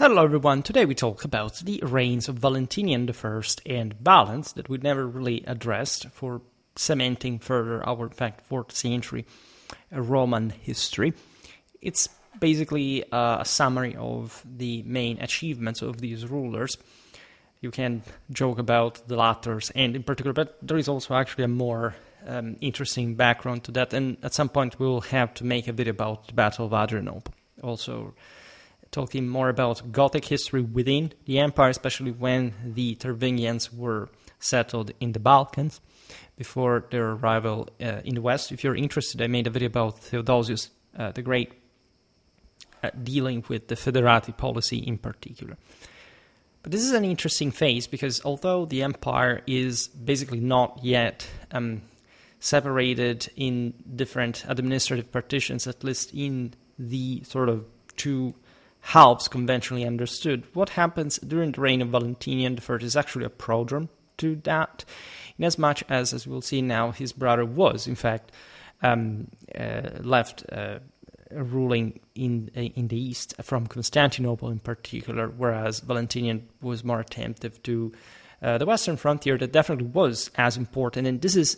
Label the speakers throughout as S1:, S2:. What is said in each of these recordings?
S1: Hello everyone, today we talk about the reigns of Valentinian I and Valens that we never really addressed for cementing further our, in fact, 4th century Roman history. It's basically a summary of the main achievements of these rulers. You can joke about the latters and in particular, but there is also actually a more interesting background to that, and at some point we'll have to make a video about the Battle of Adrianople. Also talking more about Gothic history within the empire, especially when the Tervingians were settled in the Balkans before their arrival in the West. If you're interested, I made a video about Theodosius the Great dealing with the federati policy in particular. But this is an interesting phase because although the empire is basically not yet separated in different administrative partitions, at least in the sort of two halves conventionally understood, what happens during the reign of Valentinian I is actually a prodrome to that, in as much as we'll see now, his brother was, in fact, left ruling in the east from Constantinople in particular, whereas Valentinian was more attentive to the western frontier that definitely was as important. And this is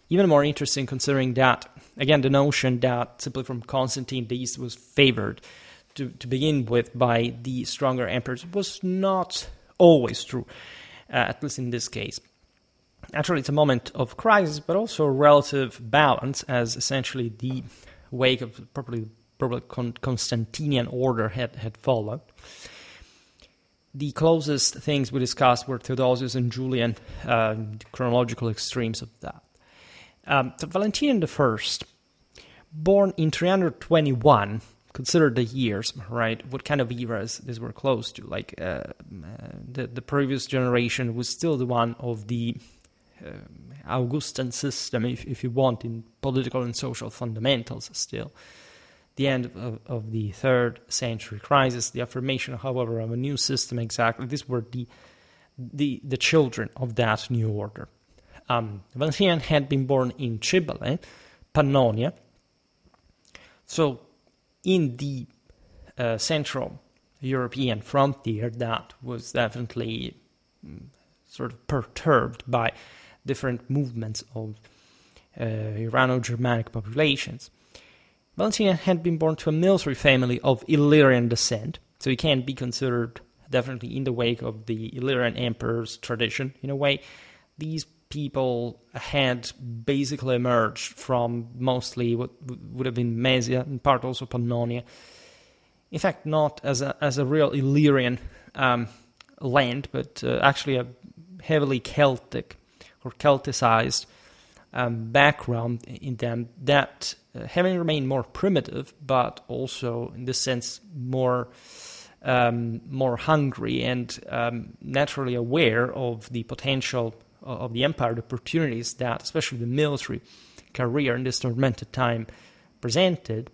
S1: even more interesting considering that, again, the notion that simply from Constantine the east was favored to begin with by the stronger emperors was not always true, at least in this case. Actually, it's a moment of crisis, but also relative balance, as essentially the wake of probably Constantinian order had followed. The closest things we discussed were Theodosius and Julian, the chronological extremes of that. So Valentinian I, born in 321, consider the years, right? What kind of eras these were close to? Like the previous generation was still the one of the Augustan system, if you want, in political and social fundamentals still. The end of the 3rd century crisis, the affirmation, however, of a new system exactly. These were the children of that new order. Valentinian had been born in Cibele, Pannonia, so in the Central European frontier that was definitely sort of perturbed by different movements of Irano-Germanic populations. Valentinian had been born to a military family of Illyrian descent, so he can be considered definitely in the wake of the Illyrian emperor's tradition. In a way, these people had basically emerged from mostly what would have been Mesia, in part also Pannonia. In fact, not as a real Illyrian land, but actually a heavily Celtic or Celticized background in them that, having remained more primitive, but also in this sense more hungry and naturally aware of the potential of the empire, the opportunities that especially the military career in this tormented time presented,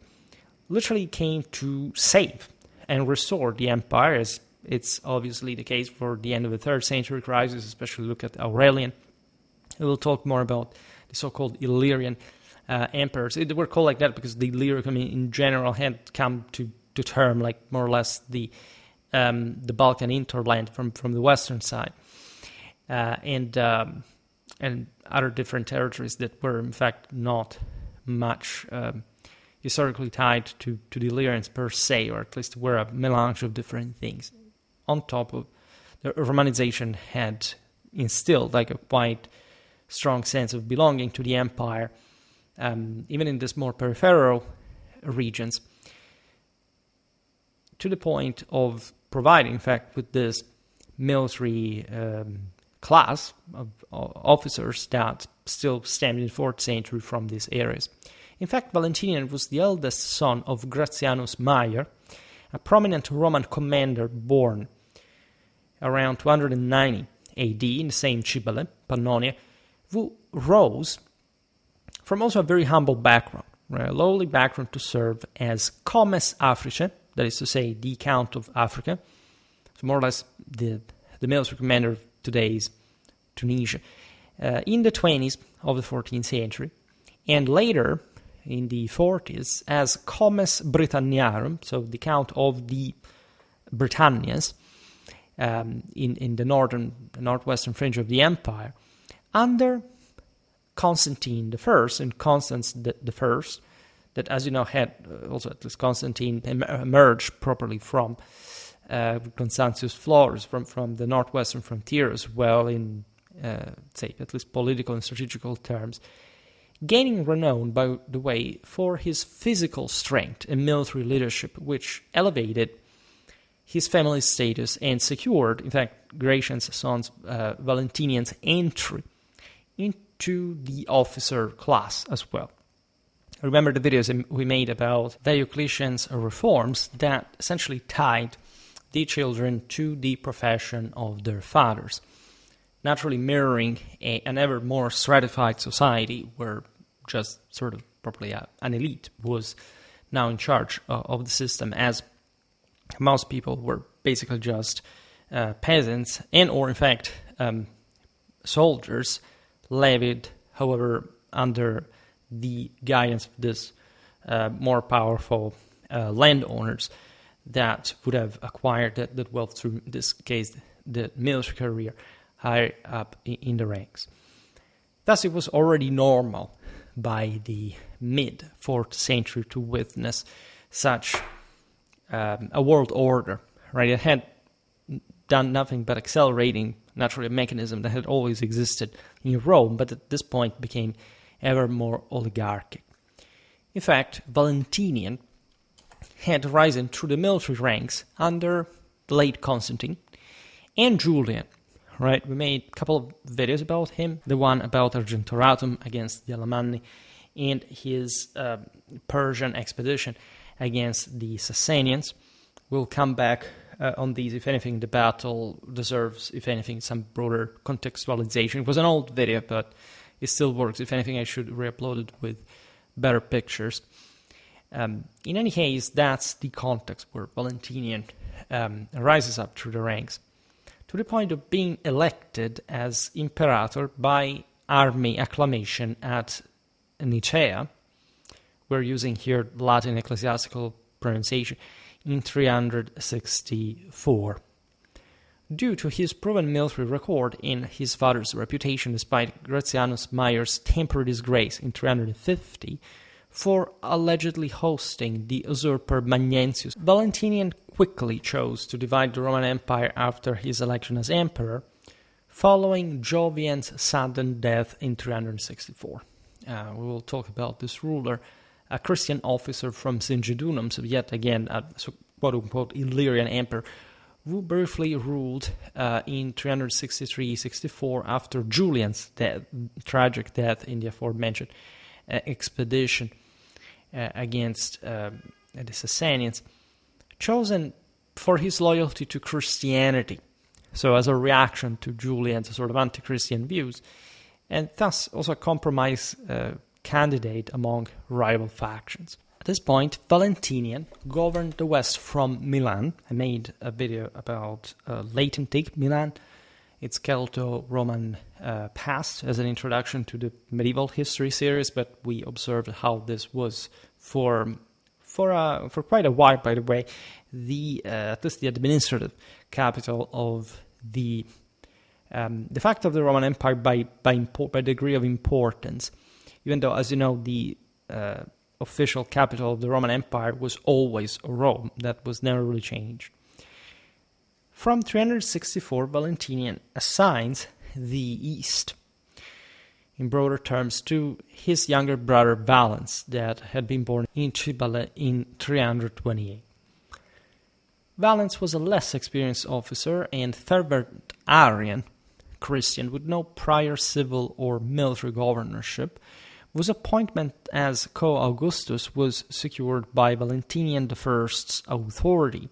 S1: literally came to save and restore the empire, as it's obviously the case for the end of the 3rd century crisis, especially look at Aurelian. We will talk more about the so-called Illyrian emperors. They were called like that because the Illyric, in general, had come to term like more or less the Balkan hinterland from the western side. And other different territories that were in fact not much historically tied to the Illyrians per se, or at least were a melange of different things. On top of the Romanization had instilled like a quite strong sense of belonging to the empire, even in this more peripheral regions, to the point of providing, in fact, with this military class of officers that still stemmed in the 4th century from these areas. In fact, Valentinian was the eldest son of Gratianus Maior, a prominent Roman commander born around 290 AD in the same Cibele, Pannonia, who rose from also a very humble background, right? A lowly background to serve as Comes Africae, that is to say, the Count of Africa, so more or less the military commander of today's Tunisia, in the 20s of the 14th century, and later in the 40s as Comes Britanniarum, so the Count of the Britannias in the northwestern fringe of the empire under Constantine I and Constans I, that, as you know, had also at least Constantine emerged properly from Constantius Florus, from the northwestern frontier as well in, say, at least political and strategical terms, gaining renown, by the way, for his physical strength and military leadership, which elevated his family's status and secured, in fact, Gratian's son's Valentinian's entry into the officer class as well. Remember the videos we made about Diocletian's reforms that essentially tied the children to the profession of their fathers, naturally mirroring an ever more stratified society where just sort of probably an elite was now in charge of the system, as most people were basically just peasants and or in fact soldiers levied, however, under the guidance of this more powerful landowners that would have acquired that wealth through, in this case, the military career higher up in the ranks. Thus, it was already normal by the mid-4th century to witness such a world order, right? It had done nothing but accelerating, naturally, a mechanism that had always existed in Rome, but at this point became ever more oligarchic. In fact, Valentinian had risen through the military ranks under the late Constantine and Julian, right? We made a couple of videos about him, the one about Argentoratum against the Alemanni and his Persian expedition against the Sasanians. We'll come back on these. If anything, the battle deserves, if anything, some broader contextualization. It was an old video, but it still works. If anything, I should re-upload it with better pictures. In any case, that's the context where Valentinian rises up through the ranks to the point of being elected as imperator by army acclamation at Nicaea. We're using here Latin ecclesiastical pronunciation in 364. Due to his proven military record and his father's reputation, despite Gratianus Mayer's temporary disgrace in 350 for allegedly hosting the usurper Magnentius, Valentinian quickly chose to divide the Roman Empire after his election as emperor, following Jovian's sudden death in 364. We will talk about this ruler, a Christian officer from Singidunum, so yet again a quote-unquote Illyrian emperor, who briefly ruled in 363-64 after Julian's tragic death in the aforementioned expedition against the Sasanians, chosen for his loyalty to Christianity, so as a reaction to Julian's sort of anti-Christian views, and thus also a compromise candidate among rival factions. At this point, Valentinian governed the West from Milan. I made a video about late antique Milan, its Celto-Roman past, as an introduction to the medieval history series, but we observed how this was for quite a while, by the way, at least the administrative capital of the fact of the Roman Empire by degree of importance. Even though, as you know, the official capital of the Roman Empire was always Rome. That was never really changed. From 364, Valentinian assigns the East, in broader terms, to his younger brother Valens, that had been born in Cibale in 328. Valens was a less experienced officer and fervent Arian Christian with no prior civil or military governorship, whose appointment as co-Augustus was secured by Valentinian I's authority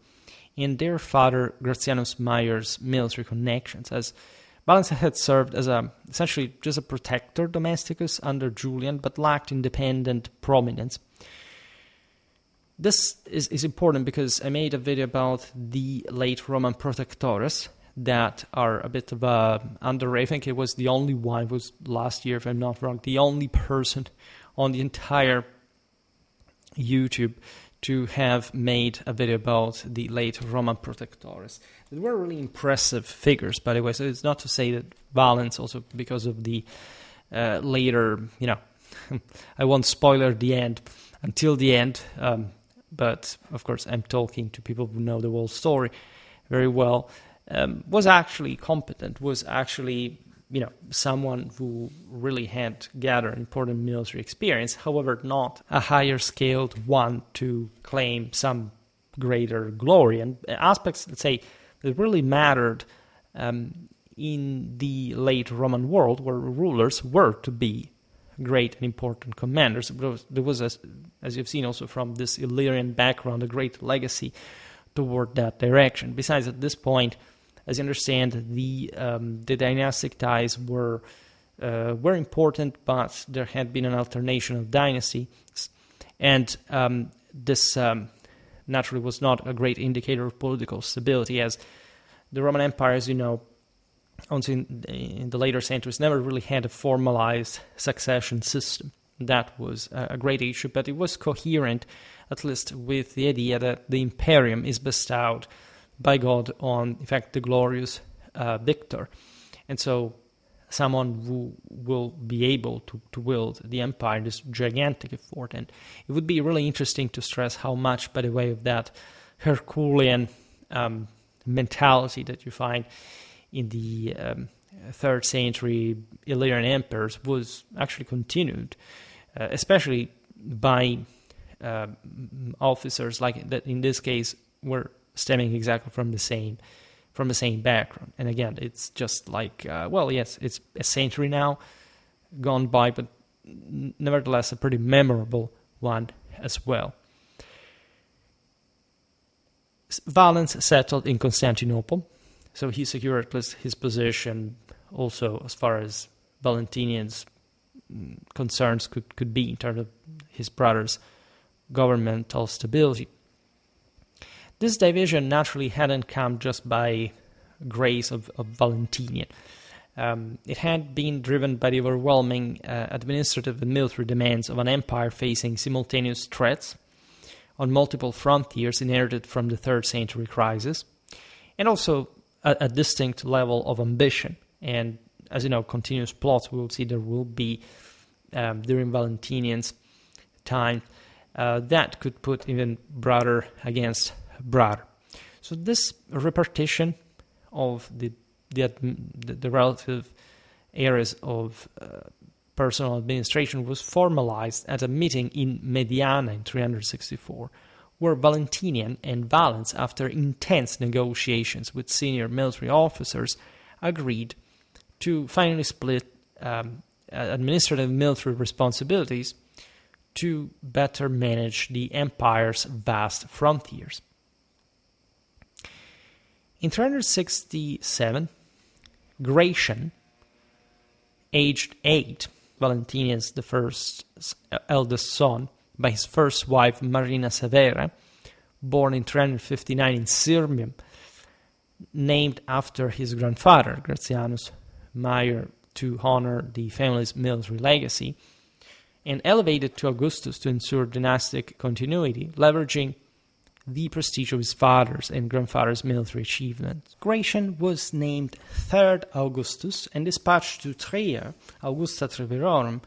S1: and their father Gratianus Mayer's military connections, as Valens had served as essentially just a protector domesticus under Julian, but lacked independent prominence. This is important because I made a video about the late Roman protectores that are a bit of a underrated. I think it was the only one, it was last year if I'm not wrong, the only person on the entire YouTube to have made a video about the late Roman protectores. They were really impressive figures, by the way, so it's not to say that Valens, also because of the later, I won't spoiler the end until the end, but of course I'm talking to people who know the whole story very well, was actually competent, was actually someone who really had gathered important military experience, however, not a higher scaled one to claim some greater glory. And aspects, let's say, that really mattered in the late Roman world, where rulers were to be great and important commanders. There was, as you've seen also from this Illyrian background, a great legacy toward that direction. Besides, at this point, as you understand, the dynastic ties were important, but there had been an alternation of dynasties, and this naturally was not a great indicator of political stability, as the Roman Empire, as you know, also in the later centuries, never really had a formalized succession system. That was a great issue, but it was coherent, at least with the idea that the imperium is bestowed by God on, in fact, the glorious victor. And so someone who will be able to wield the empire, this gigantic effort. And it would be really interesting to stress how much, by the way, of that Herculean mentality that you find in the 3rd century Illyrian emperors was actually continued, especially by officers like that, in this case, were stemming exactly from the same background. And again, it's just like, yes, it's a century now gone by, but nevertheless a pretty memorable one as well. Valens settled in Constantinople, so he secured at least his position also as far as Valentinian's concerns could be in terms of his brother's governmental stability. This division naturally hadn't come just by grace of Valentinian. It had been driven by the overwhelming administrative and military demands of an empire facing simultaneous threats on multiple frontiers inherited from the 3rd century crisis, and also a distinct level of ambition. And as you know, continuous plots we will see there will be during Valentinian's time that could put even brother against brother. So this repartition of the relative areas of personal administration was formalized at a meeting in Mediana in 364, where Valentinian and Valens, after intense negotiations with senior military officers, agreed to finally split administrative military responsibilities to better manage the empire's vast frontiers. In 367, Gratian, aged 8, Valentinian's the first eldest son, by his first wife Marina Severa, born in 359 in Sirmium, named after his grandfather Gratianus Mayer to honor the family's military legacy, and elevated to Augustus to ensure dynastic continuity, leveraging the prestige of his father's and grandfather's military achievements. Gratian was named 3rd Augustus and dispatched to Trier, Augusta Treverorum,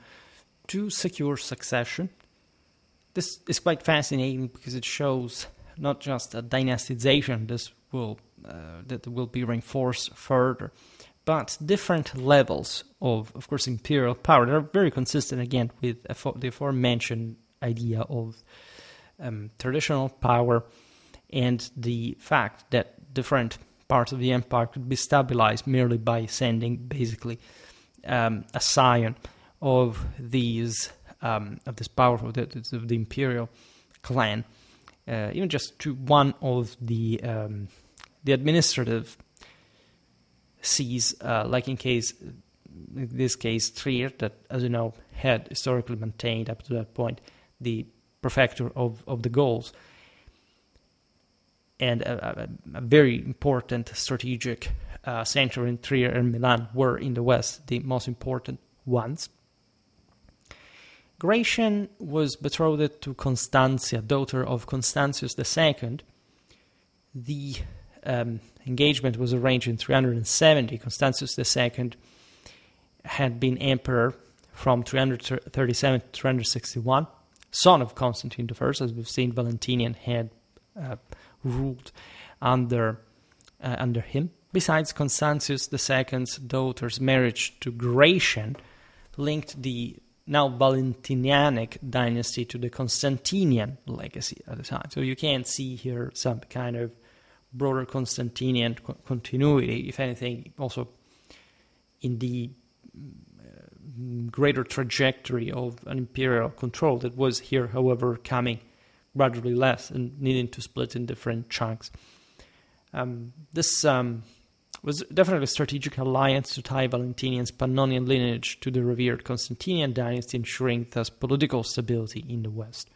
S1: to secure succession. This is quite fascinating because it shows not just a dynastization that will be reinforced further, but different levels of course, imperial power that are very consistent, again, with the aforementioned idea of traditional power and the fact that different parts of the empire could be stabilized merely by sending basically a scion of this powerful of the imperial clan, even just to one of the administrative sees, like in this case Trier, that, as you know, had historically maintained up to that point the prefecture of the Gauls, and a very important strategic center in Trier and Milan were in the west the most important ones. Gratian was betrothed to Constantia, daughter of Constantius II. The engagement was arranged in 370. Constantius II had been emperor from 337 to 361, son of Constantine I. As we've seen, Valentinian had ruled under him. Besides, Constantius II's daughter's marriage to Gratian linked the now Valentinianic dynasty to the Constantinian legacy at the time. So you can see here some kind of broader Constantinian continuity, if anything, also in the greater trajectory of an imperial control that was here, however, coming gradually less and needing to split in different chunks. This was definitely a strategic alliance to tie Valentinian's Pannonian lineage to the revered Constantinian dynasty, ensuring thus political stability in the West,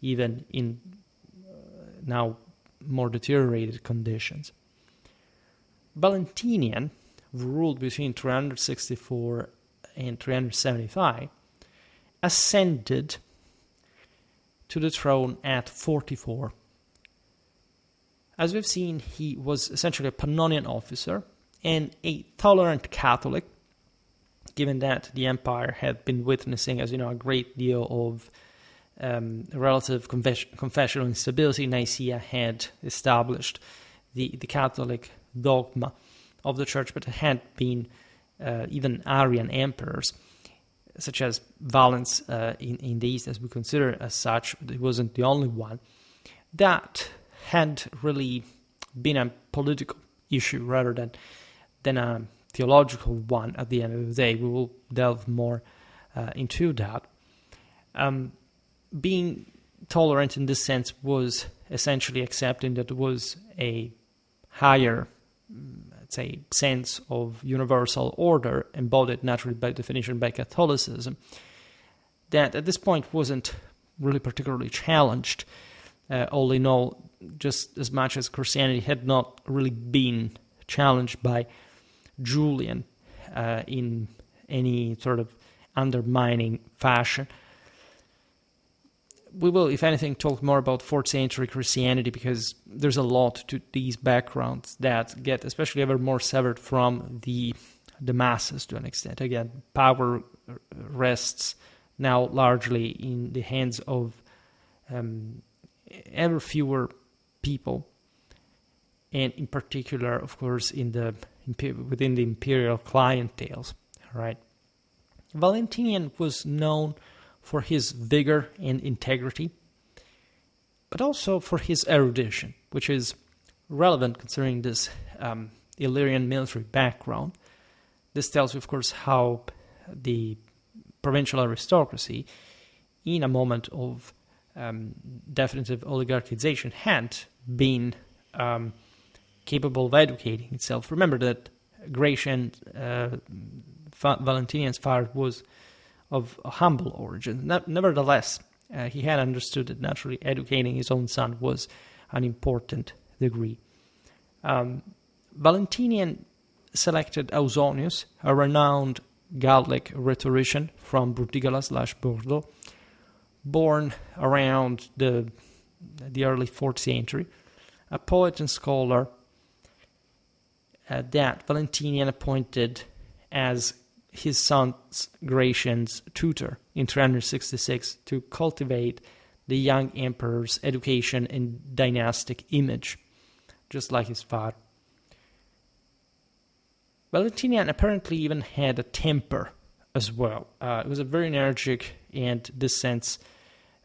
S1: even in now more deteriorated conditions. Valentinian, who ruled between 364 and 375, ascended to the throne at 44. As we've seen, he was essentially a Pannonian officer and a tolerant Catholic, given that the empire had been witnessing, as you know, a great deal of relative confessional instability. Nicaea had established the Catholic dogma of the church, but it had been even Arian emperors, such as Valens in the East, as we consider as such. It wasn't the only one. That had really been a political issue rather than a theological one at the end of the day. We will delve more into that. Being tolerant in this sense was essentially accepting that there was a higher, let's say, sense of universal order embodied naturally by definition by Catholicism that at this point wasn't really particularly challenged, all in all, just as much as Christianity had not really been challenged by Julian in any sort of undermining fashion. We will, if anything, talk more about 4th century Christianity because there's a lot to these backgrounds that get especially ever more severed from the masses to an extent. Again, power rests now largely in the hands of ever fewer people, and in particular, of course, within the imperial clienteles. Right? Valentinian was known for his vigor and integrity, but also for his erudition, which is relevant considering this Illyrian military background. This tells you, of course, how the provincial aristocracy, in a moment of definitive oligarchization, had been capable of educating itself. Remember that Gratian, Valentinian's father, was of a humble origin. Nevertheless, he had understood that naturally educating his own son was an important degree. Valentinian selected Ausonius, a renowned Gallic rhetorician from Brutigola/Bordeaux, born around the early 4th century, a poet and scholar that Valentinian appointed as his son Gratian's tutor in 366 to cultivate the young emperor's education and dynastic image, just like his father. Valentinian apparently even had a temper as well. It was a very energetic and, in this sense,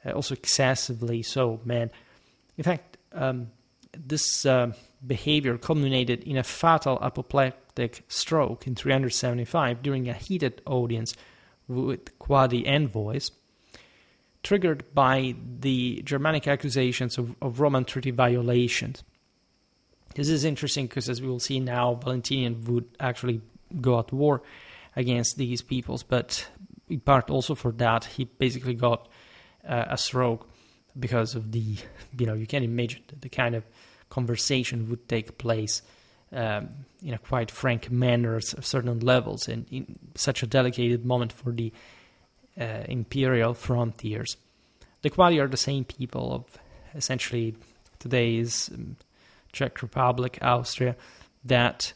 S1: also excessively so man. In fact, this behavior culminated in a fatal apoplectic stroke in 375 during a heated audience with Quadi envoys, triggered by the Germanic accusations of Roman treaty violations. This is interesting because, as we will see now, Valentinian would actually go at war against these peoples, but in part also for that, he basically got a stroke because of the, you can imagine the kind of conversation would take place in a quite frank manner at certain levels, and in such a delicate moment for the imperial frontiers. The quali are the same people of essentially today's Czech Republic, Austria, that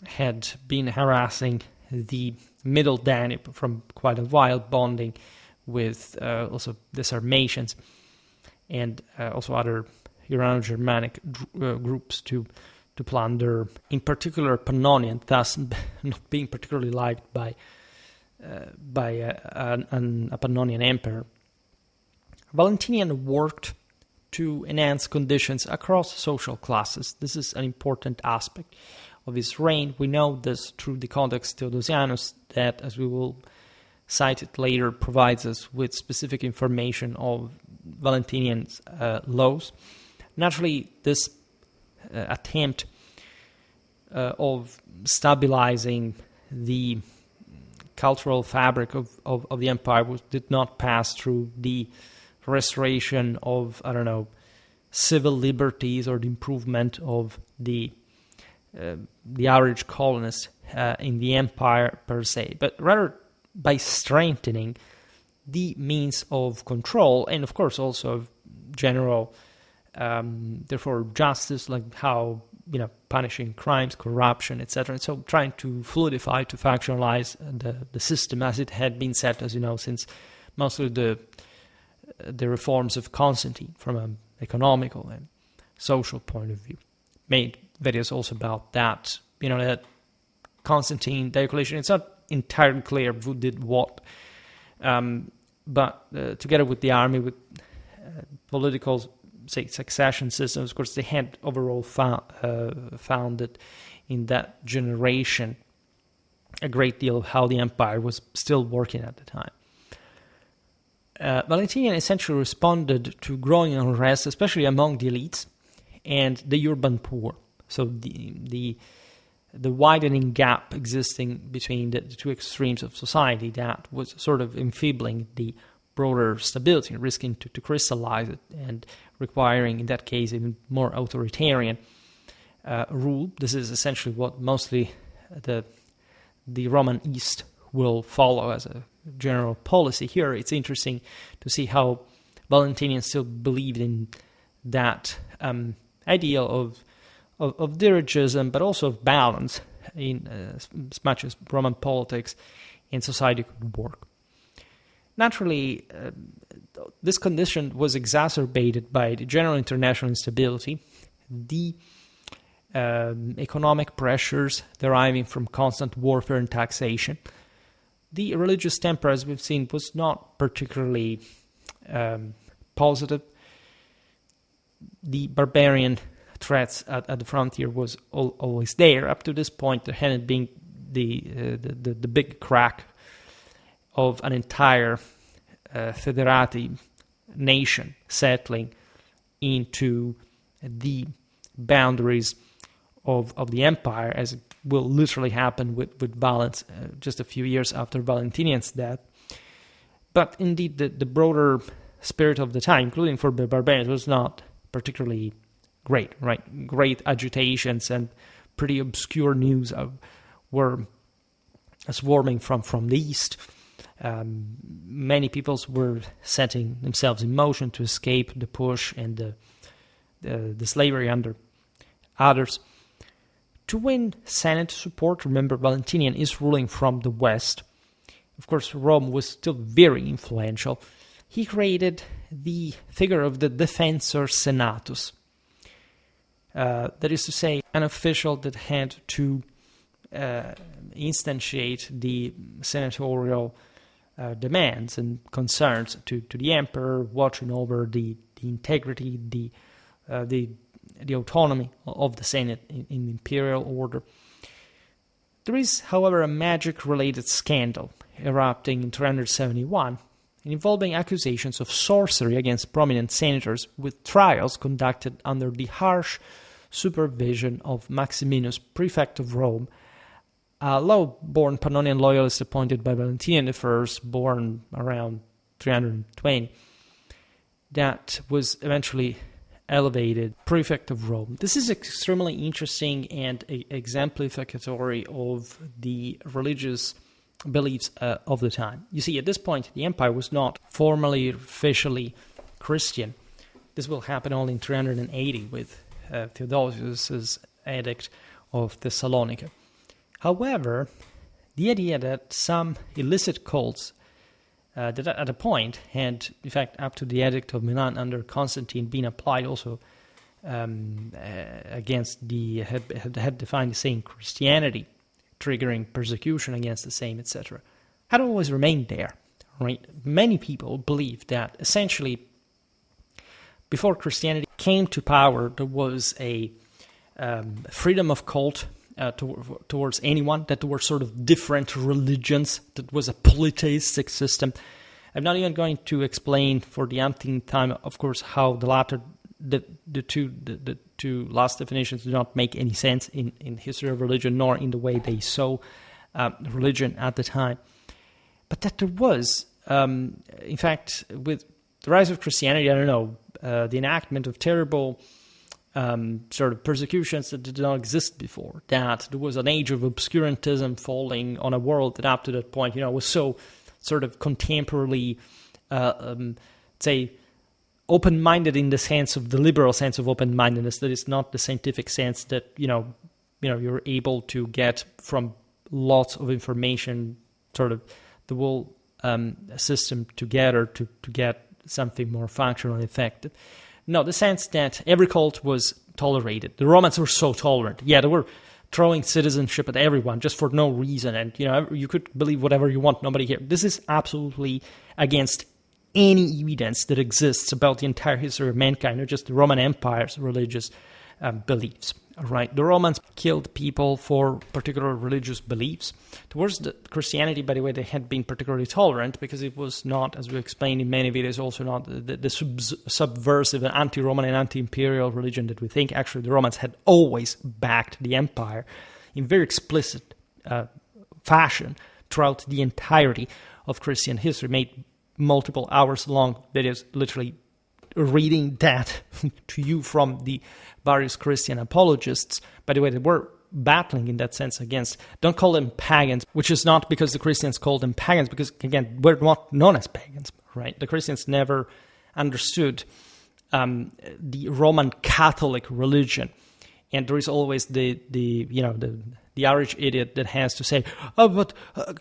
S1: had been harassing the Middle Danube from quite a while, bonding with also the Sarmatians and also other Urano-Germanic groups to plunder, in particular Pannonian, thus not being particularly liked by a Pannonian emperor. Valentinian worked to enhance conditions across social classes. This is an important aspect of his reign. We know this through the Codex Theodosianus that, as we will cite it later, provides us with specific information of Valentinian's laws. Naturally, this attempt of stabilizing the cultural fabric of the empire did not pass through the restoration of, civil liberties or the improvement of the average colonist in the empire per se, but rather by strengthening the means of control and, of course, also of general, therefore, justice, like how, punishing crimes, corruption, etc. And so trying to fluidify, to factionalize the system as it had been set, as you know, since mostly the reforms of Constantine from an economical and social point of view. Made videos also about that, that Constantine, Diocletian, it's not entirely clear who did what, but together with the army, with political, succession systems, of course, they had overall founded in that generation a great deal of how the empire was still working at the time. Valentinian essentially responded to growing unrest, especially among the elites and the urban poor. So the widening gap existing between the two extremes of society that was sort of enfeebling the broader stability, risking to crystallize it and requiring, in that case, even more authoritarian rule. This is essentially what mostly the Roman East will follow as a general policy. Here, it's interesting to see how Valentinian still believed in that ideal of dirigism, but also of balance in as much as Roman politics and society could work. Naturally, this condition was exacerbated by the general international instability, the economic pressures deriving from constant warfare and taxation. The religious temper, as we've seen, was not particularly positive. The barbarian threats at the frontier was always there. Up to this point, there hadn't been the big crack of an entire federati nation settling into the boundaries of the empire, as will literally happen with Valens just a few years after Valentinian's death. But indeed, the broader spirit of the time, including for the barbarians, was not particularly great, right? Great agitations and pretty obscure news were swarming from the east. Many peoples were setting themselves in motion to escape the push and the slavery under others. To win Senate support, remember Valentinian is ruling from the west. Of course, Rome was still very influential. He created the figure of the defensor senatus. That is to say, an official that had to instantiate the senatorial demands and concerns to the emperor, watching over the integrity, the autonomy of the Senate in the imperial order. There is, however, a magic-related scandal erupting in 371 involving accusations of sorcery against prominent senators, with trials conducted under the harsh supervision of Maximinus, prefect of Rome, a low-born Pannonian loyalist appointed by Valentinian I, born around 320, that was eventually elevated prefect of Rome. This is extremely interesting and exemplificatory of the religious beliefs of the time. You see, at this point, the empire was not formally, officially Christian. This will happen only in 380 with Theodosius's Edict of Thessalonica. However, the idea that some illicit cults that at a point had, in fact, up to the Edict of Milan under Constantine, been applied also against had defined the same Christianity, triggering persecution against the same, etc., had always remained there. Right? Many people believe that essentially, before Christianity came to power, there was a freedom of cult towards anyone, that there were sort of different religions, that was a polytheistic system. I'm not even going to explain for the umpteenth time, of course, how the two last definitions do not make any sense in history of religion, nor in the way they saw religion at the time. But that there was, in fact, with the rise of Christianity, I don't know, the enactment of terrible sort of persecutions that did not exist before, that there was an age of obscurantism falling on a world that up to that point, was so sort of contemporarily, say, open-minded in the sense of the liberal sense of open-mindedness, that is not the scientific sense that, you're able to get from lots of information, sort of the whole system together to get something more functional and effective. No, the sense that every cult was tolerated. The Romans were so tolerant. Yeah, they were throwing citizenship at everyone just for no reason, and you could believe whatever you want, nobody cared. This is absolutely against any evidence that exists about the entire history of mankind, not just the Roman Empire's religious beliefs. Right? The Romans killed people for particular religious beliefs. Towards Christianity, by the way, they had been particularly tolerant because it was not, as we explained in many videos, also not the subversive and anti-Roman and anti-imperial religion that we think. Actually, the Romans had always backed the empire in very explicit fashion throughout the entirety of Christian history, made multiple hours long videos literally reading that to you from the various Christian apologists. By the way, they were battling in that sense against, don't call them pagans, which is not because the Christians called them pagans, because, again, we're not known as pagans, right? The Christians never understood the Roman Catholic religion. And there is always the Irish idiot that has to say, oh, but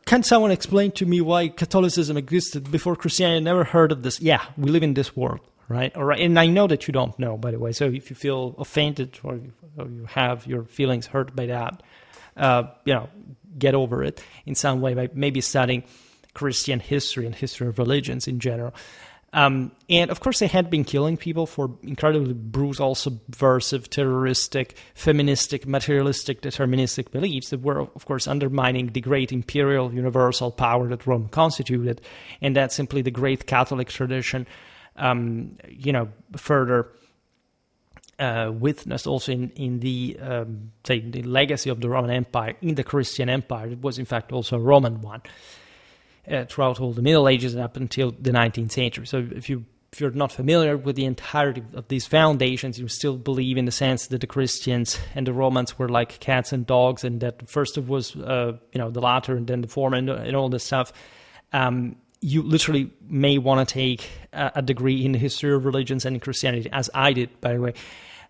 S1: can someone explain to me why Catholicism existed before Christianity? I never heard of this. Yeah, we live in this world. Right? All right. And I know that you don't know, by the way. So if you feel offended or you have your feelings hurt by that, get over it in some way by maybe studying Christian history and history of religions in general. And of course, they had been killing people for incredibly brutal, subversive, terroristic, feministic, materialistic, deterministic beliefs that were, of course, undermining the great imperial universal power that Rome constituted, and that's simply the great Catholic tradition. Further witnessed also in the the legacy of the Roman Empire in the Christian Empire. It was in fact also a Roman one throughout all the Middle Ages and up until the 19th century. So if you're not familiar with the entirety of these foundations, you still believe in the sense that the Christians and the Romans were like cats and dogs, and that first it was the latter and then the former and all this stuff. You literally may want to take a degree in the history of religions and in Christianity, as I did, by the way.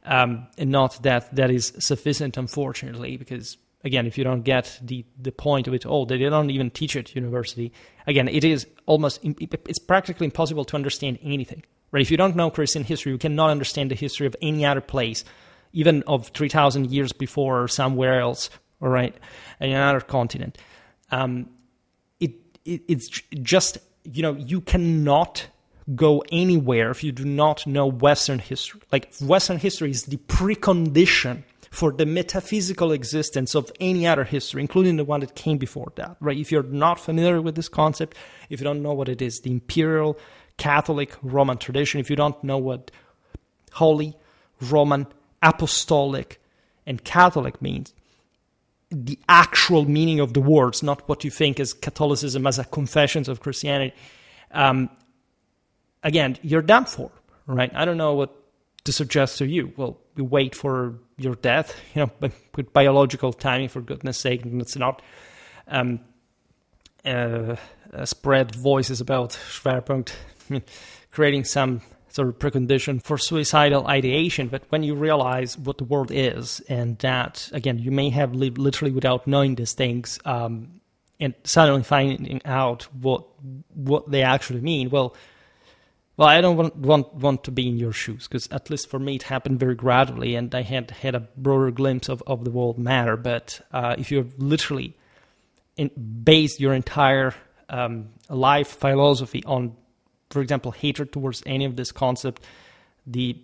S1: And not that is sufficient, unfortunately, because, again, if you don't get the point of it all, they don't even teach it at university. Again, it's practically impossible to understand anything. Right? If you don't know Christian history, you cannot understand the history of any other place, even of 3,000 years before or somewhere else, all right, in another continent. It's just, you cannot go anywhere if you do not know Western history. Like, Western history is the precondition for the metaphysical existence of any other history, including the one that came before that, right? If you're not familiar with this concept, if you don't know what it is, the imperial Catholic Roman tradition, if you don't know what Holy, Roman, Apostolic, and Catholic means, the actual meaning of the words, not what you think is Catholicism as a confessions of Christianity, again, you're done for, right? I don't know what to suggest to you. Well, you wait for your death, with biological timing, for goodness sake, and it's not spread voices about Schwerpunkt, creating some sort of precondition for suicidal ideation. But when you realize what the world is, and that, again, you may have lived literally without knowing these things, and suddenly finding out what they actually mean, well, I don't want to be in your shoes, because at least for me it happened very gradually, and I had a broader glimpse of the world matter. But if you've literally based your entire life philosophy on, for example, hatred towards any of this concept, the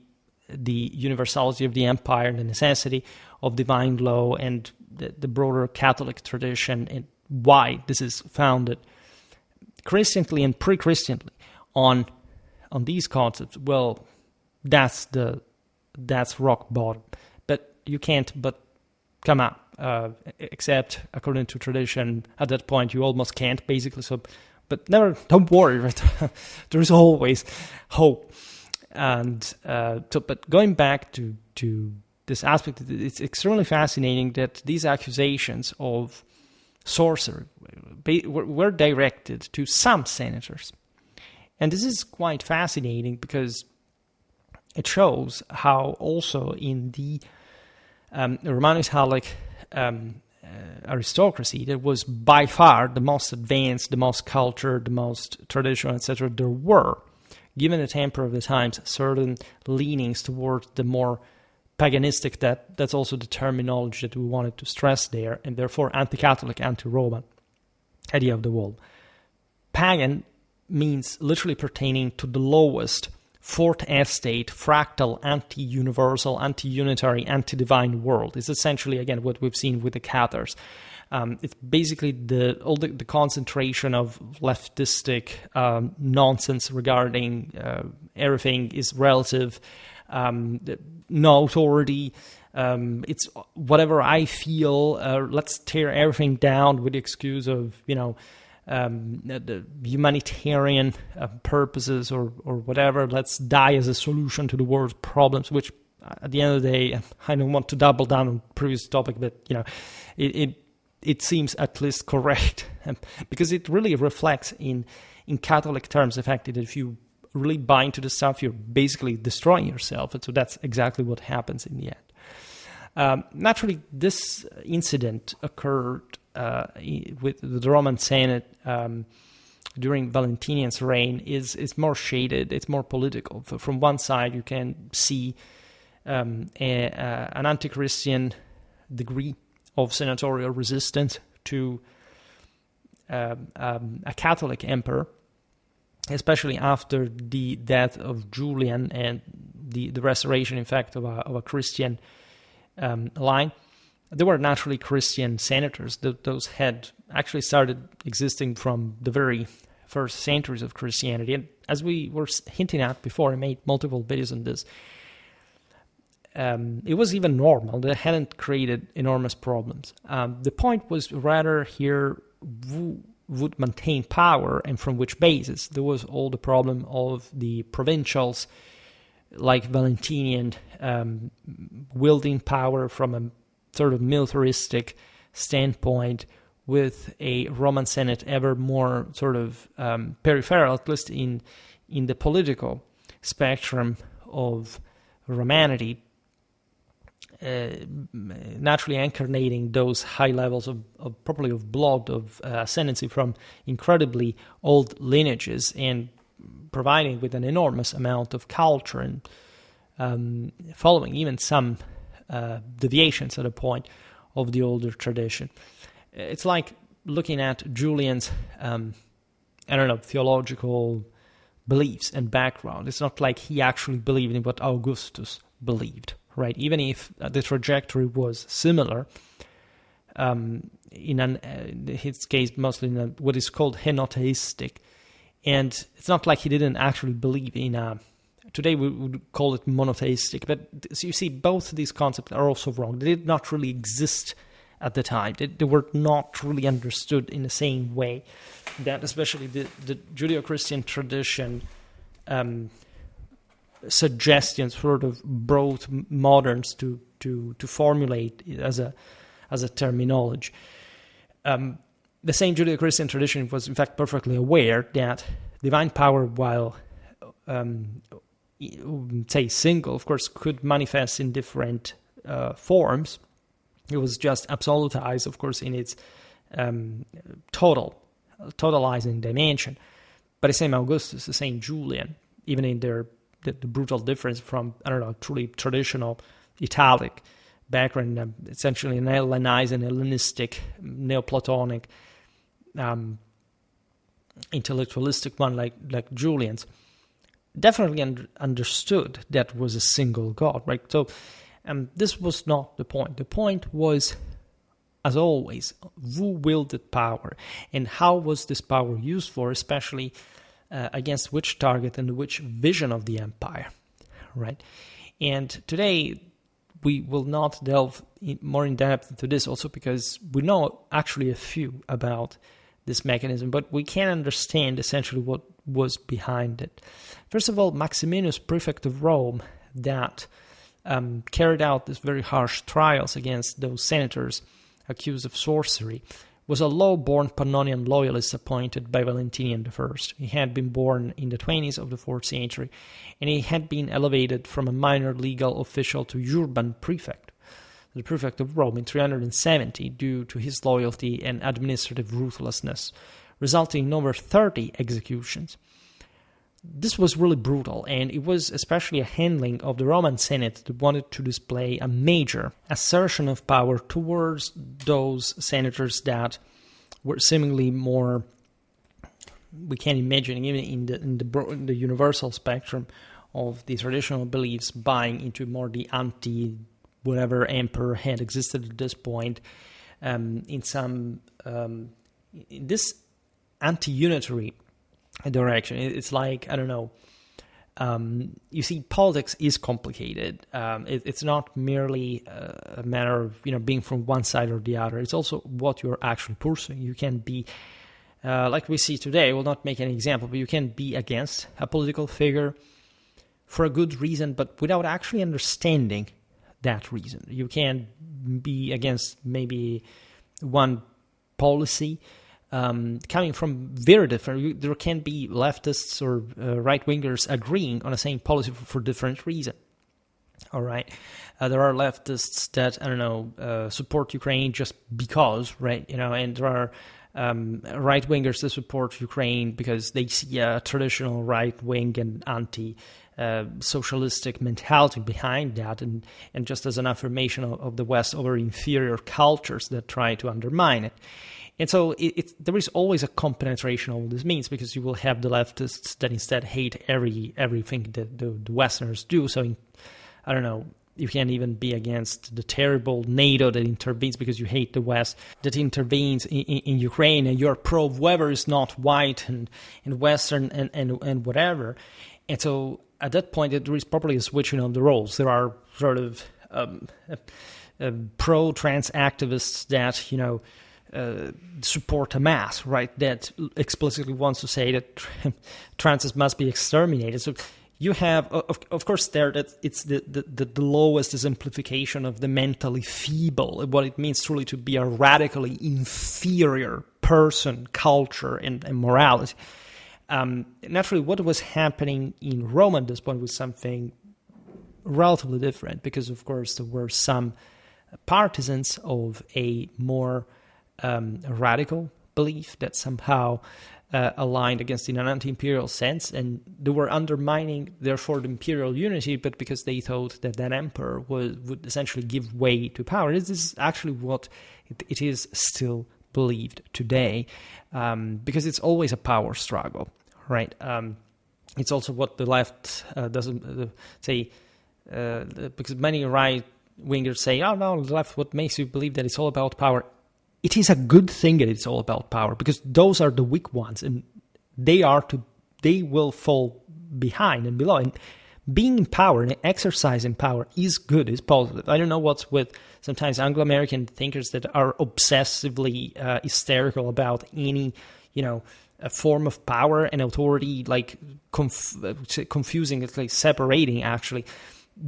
S1: universality of the empire, the necessity of divine law, and the broader Catholic tradition, and why this is founded Christianly and pre-Christianly on these concepts, well, that's rock bottom. But you can't but come up, except according to tradition. At that point, you almost can't, basically. So, but don't worry, right? There is always hope. And but going back to this aspect, it's extremely fascinating that these accusations of sorcery were directed to some senators. And this is quite fascinating because it shows how also in the Roman-Catholic aristocracy, that was by far the most advanced, the most cultured, the most traditional, etc., there were, given the temper of the times, certain leanings towards the more paganistic, that's also the terminology that we wanted to stress there, and therefore anti-Catholic, anti-Roman idea of the world. Pagan means literally pertaining to the lowest fourth estate, fractal, anti-universal, anti-unitary, anti-divine world. It's essentially, again, what we've seen with the Cathars. It's basically the concentration of leftistic nonsense regarding everything is relative, no authority, it's whatever I feel, let's tear everything down with the excuse of, the humanitarian purposes or whatever. Let's die as a solution to the world's problems, which at the end of the day, I don't want to double down on previous topic, but it seems at least correct because it really reflects in Catholic terms the fact that if you really buy into the stuff, you're basically destroying yourself. And so that's exactly what happens in the end. Naturally, this incident occurred with the Roman Senate during Valentinian's reign is more shaded, it's more political. From one side, you can see an anti-Christian degree of senatorial resistance to a Catholic emperor, especially after the death of Julian and the restoration, in fact, of a Christian line. There were naturally Christian senators. Those had actually started existing from the very first centuries of Christianity. And as we were hinting at before, I made multiple videos on this. It was even normal. They hadn't created enormous problems. The point was rather here who would maintain power and from which basis. There was all the problem of the provincials, like Valentinian, wielding power from a sort of militaristic standpoint, with a Roman Senate ever more sort of peripheral, at least in the political spectrum of Romanity, naturally incarnating those high levels of probably of blood, of ascendancy from incredibly old lineages, and providing with an enormous amount of culture and following even some deviations at a point of the older tradition. It's like looking at Julian's, theological beliefs and background. It's not like he actually believed in what Augustus believed, right? Even if the trajectory was similar, in his case, mostly in what is called henotheistic. And it's not like he didn't actually believe in today we would call it monotheistic, but so you see, both of these concepts are also wrong. They did not really exist at the time. They were not really understood in the same way that especially the Judeo-Christian tradition suggestions sort of brought moderns to formulate as a terminology. the same Judeo-Christian tradition was in fact perfectly aware that divine power, while say single, of course, could manifest in different forms. It was just absolutized, of course, in its totalizing dimension. But the same Augustus, the same Julian, even in the brutal difference from, truly traditional Italic background, essentially an Hellenized and Hellenistic, Neoplatonic, intellectualistic one like Julian's, definitely understood that was a single God, right? So this was not the point. The point was, as always, who wielded power and how was this power used for, especially against which target and which vision of the empire, right? And today we will not delve more in depth into this, also because we know actually a few about this mechanism, but we can understand essentially what was behind it. First of all, Maximinus, prefect of Rome, that carried out these very harsh trials against those senators accused of sorcery, was a low-born Pannonian loyalist appointed by Valentinian I. He had been born in the 20s of the 4th century, and he had been elevated from a minor legal official to urban prefect, the prefect of Rome, in 370 due to his loyalty and administrative ruthlessness, resulting in over 30 executions. This was really brutal, and it was especially a handling of the Roman Senate that wanted to display a major assertion of power towards those senators that were seemingly more, we can imagine, even in the universal spectrum of the traditional beliefs, buying into more the anti-whatever emperor had existed at this point, in this anti-unitary direction. It's like, you see, politics is complicated. It's not merely a matter of, being from one side or the other. It's also what you're actually pursuing. You can be, like we see today, we'll not make an example, but you can be against a political figure for a good reason, but without actually understanding that reason. You can be against maybe one policy, coming from very different. There can be leftists or right-wingers agreeing on the same policy for different reasons. All right, there are leftists that support Ukraine just because, right? And there are right-wingers that support Ukraine because they see a traditional right-wing and anti-socialistic mentality behind that, and just as an affirmation of the West over inferior cultures that try to undermine it. And so there is always a compenetration of all this means, because you will have the leftists that instead hate everything that the Westerners do. So, you can't even be against the terrible NATO that intervenes because you hate the West, that intervenes in Ukraine, and you're pro whoever is not white and Western and whatever. And so at that point, there is probably a switching of the roles. There are sort of pro-trans activists that, support Hamas, right? That explicitly wants to say that transes must be exterminated. So you have, of course, that it's the lowest exemplification of the mentally feeble, what it means truly to be a radically inferior person, culture, and morality. Naturally, what was happening in Rome at this point was something relatively different, because, of course, there were some partisans of a more radical belief that somehow aligned against in an anti-imperial sense, and they were undermining, therefore, the imperial unity, but because they thought that emperor would essentially give way to power. This is actually what it is still believed today, because it's always a power struggle, right? It's also what the left doesn't say, because many right-wingers say, oh no, the left, what makes you believe that it's all about power? It is a good thing that it's all about power, because those are the weak ones, and they will fall behind and below. And being in power and exercising power is good, is positive. I don't know what's with sometimes Anglo-American thinkers that are obsessively hysterical about any, a form of power and authority, like confusing, it's like separating actually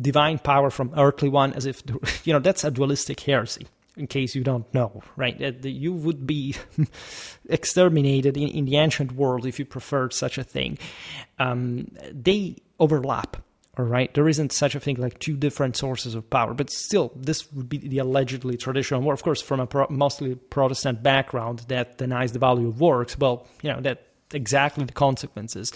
S1: divine power from earthly one, as if, that's a dualistic heresy. in case you don't know, right? You would be exterminated in the ancient world if you preferred such a thing. They overlap, all right? There isn't such a thing like two different sources of power, but still, this would be the allegedly traditional war. Of course, from a mostly Protestant background that denies the value of works, well, that exactly the consequences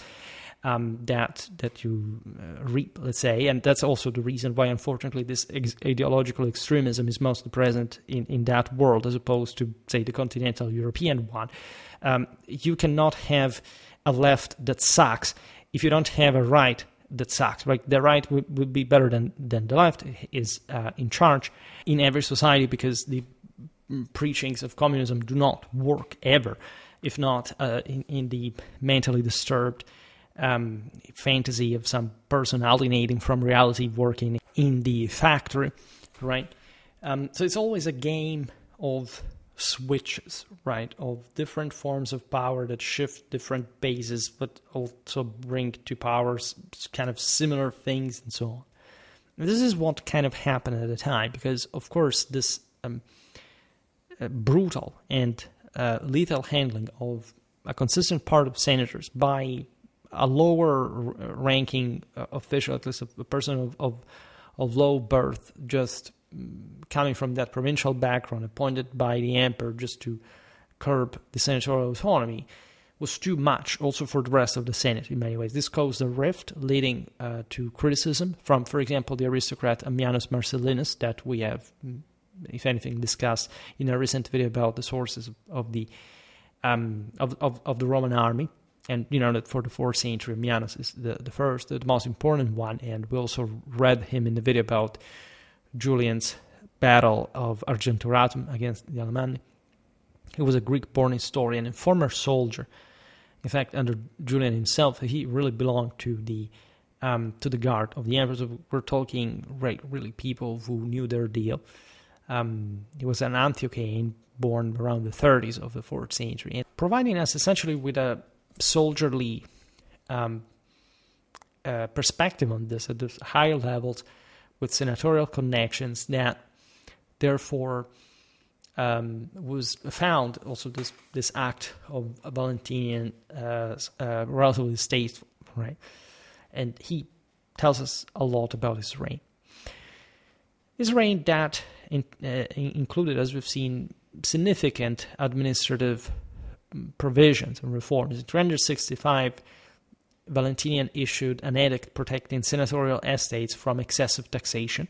S1: that you reap, let's say, and that's also the reason why, unfortunately, this ideological extremism is mostly present in that world as opposed to, say, the continental European one. You cannot have a left that sucks if you don't have a right that sucks. Right? The right would be better than the left is in charge in every society, because the preachings of communism do not work ever, if not in the mentally disturbed fantasy of some person alienating from reality working in the factory, right? So it's always a game of switches, right? Of different forms of power that shift different bases, but also bring to powers kind of similar things and so on. And this is what kind of happened at the time, because, of course, this brutal and lethal handling of a consistent part of senators by a lower ranking official, at least a person of low birth, just coming from that provincial background, appointed by the emperor just to curb the senatorial autonomy, was too much also for the rest of the Senate in many ways. This caused a rift leading to criticism from, for example, the aristocrat Ammianus Marcellinus, that we have, if anything, discussed in a recent video about the sources of the Roman army. And that for the 4th century, Ammianus is the first, the most important one. And we also read him in the video about Julian's battle of Argentoratum against the Alemanni. He was a Greek-born historian and former soldier. In fact, under Julian himself, he really belonged to the guard of the emperor. So we're talking really people who knew their deal. He was an Antiochian born around the 30s of the 4th century, and providing us essentially with a soldierly perspective on this at the higher levels, with senatorial connections, that therefore was found also this act of Valentinian relatively stateful, right? And he tells us a lot about his reign. His reign that included, as we've seen, significant administrative provisions and reforms. In 365, Valentinian issued an edict protecting senatorial estates from excessive taxation.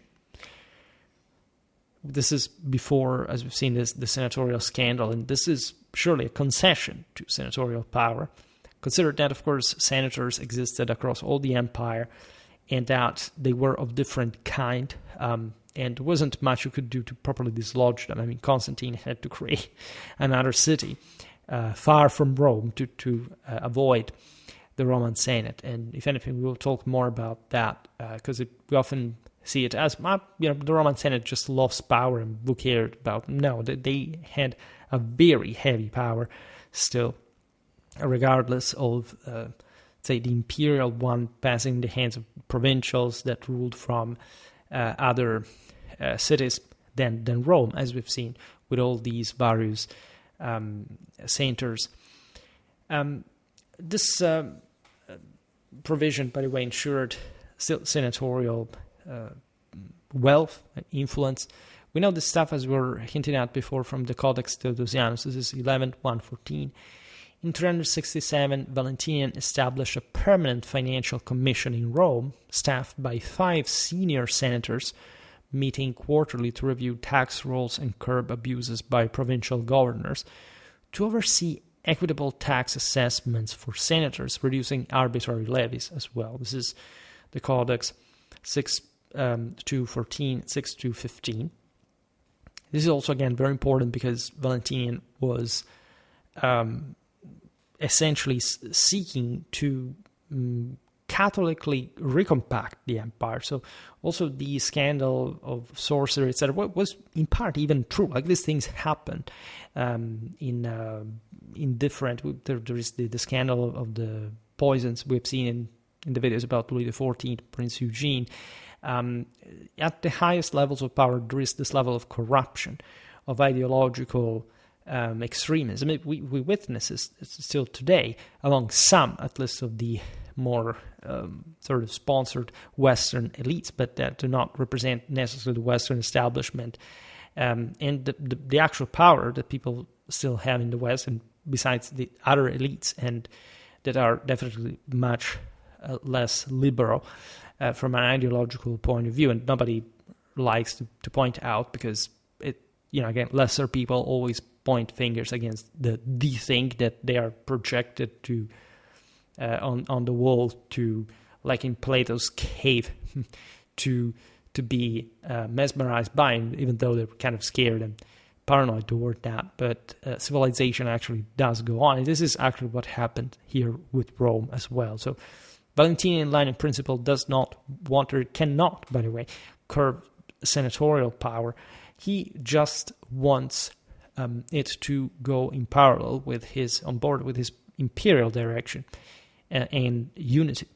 S1: This is before, as we've seen, the senatorial scandal, and this is surely a concession to senatorial power. Consider that, of course, senators existed across all the empire, and that they were of different kind, and there wasn't much you could do to properly dislodge them. I mean, Constantine had to create another city far from Rome to avoid the Roman Senate. And if anything, we will talk more about that, because we often see it as, the Roman Senate just lost power and who cared about them? No, they had a very heavy power still, regardless of, say, the imperial one passing in the hands of provincials that ruled from other cities than Rome, as we've seen with all these various centers. This provision, by the way, ensured senatorial wealth and influence. We know this stuff, as we were hinting at before, from the Codex Theodosianus. This is 11.114. In 367, Valentinian established a permanent financial commission in Rome, staffed by 5 senior senators, meeting quarterly to review tax rolls and curb abuses by provincial governors, to oversee equitable tax assessments for senators, reducing arbitrary levies as well. This is the Codex 6.2.14, 6.2.15. This is also, again, very important because Valentinian was essentially seeking to Catholically recompact the empire. So also the scandal of sorcery, etc., was in part even true. Like, these things happen in different. There is the scandal of the poisons we've seen in the videos about Louis XIV, Prince Eugene. At the highest levels of power, there is this level of corruption of ideological extremism. We witness it still today among some, at least, of the more sort of sponsored Western elites, but that do not represent necessarily the Western establishment. And the actual power that people still have in the West, and besides the other elites, and that are definitely much less liberal from an ideological point of view, and nobody likes to point out, because again, lesser people always point fingers against the thing that they are projected to on the wall, to, like in Plato's cave, to be mesmerized by, even though they're kind of scared and paranoid toward that. But civilization actually does go on, and this is actually what happened here with Rome as well. So Valentinian line of principle does not want, or cannot, by the way, curb senatorial power. He just wants it to go in parallel with his imperial direction and unity.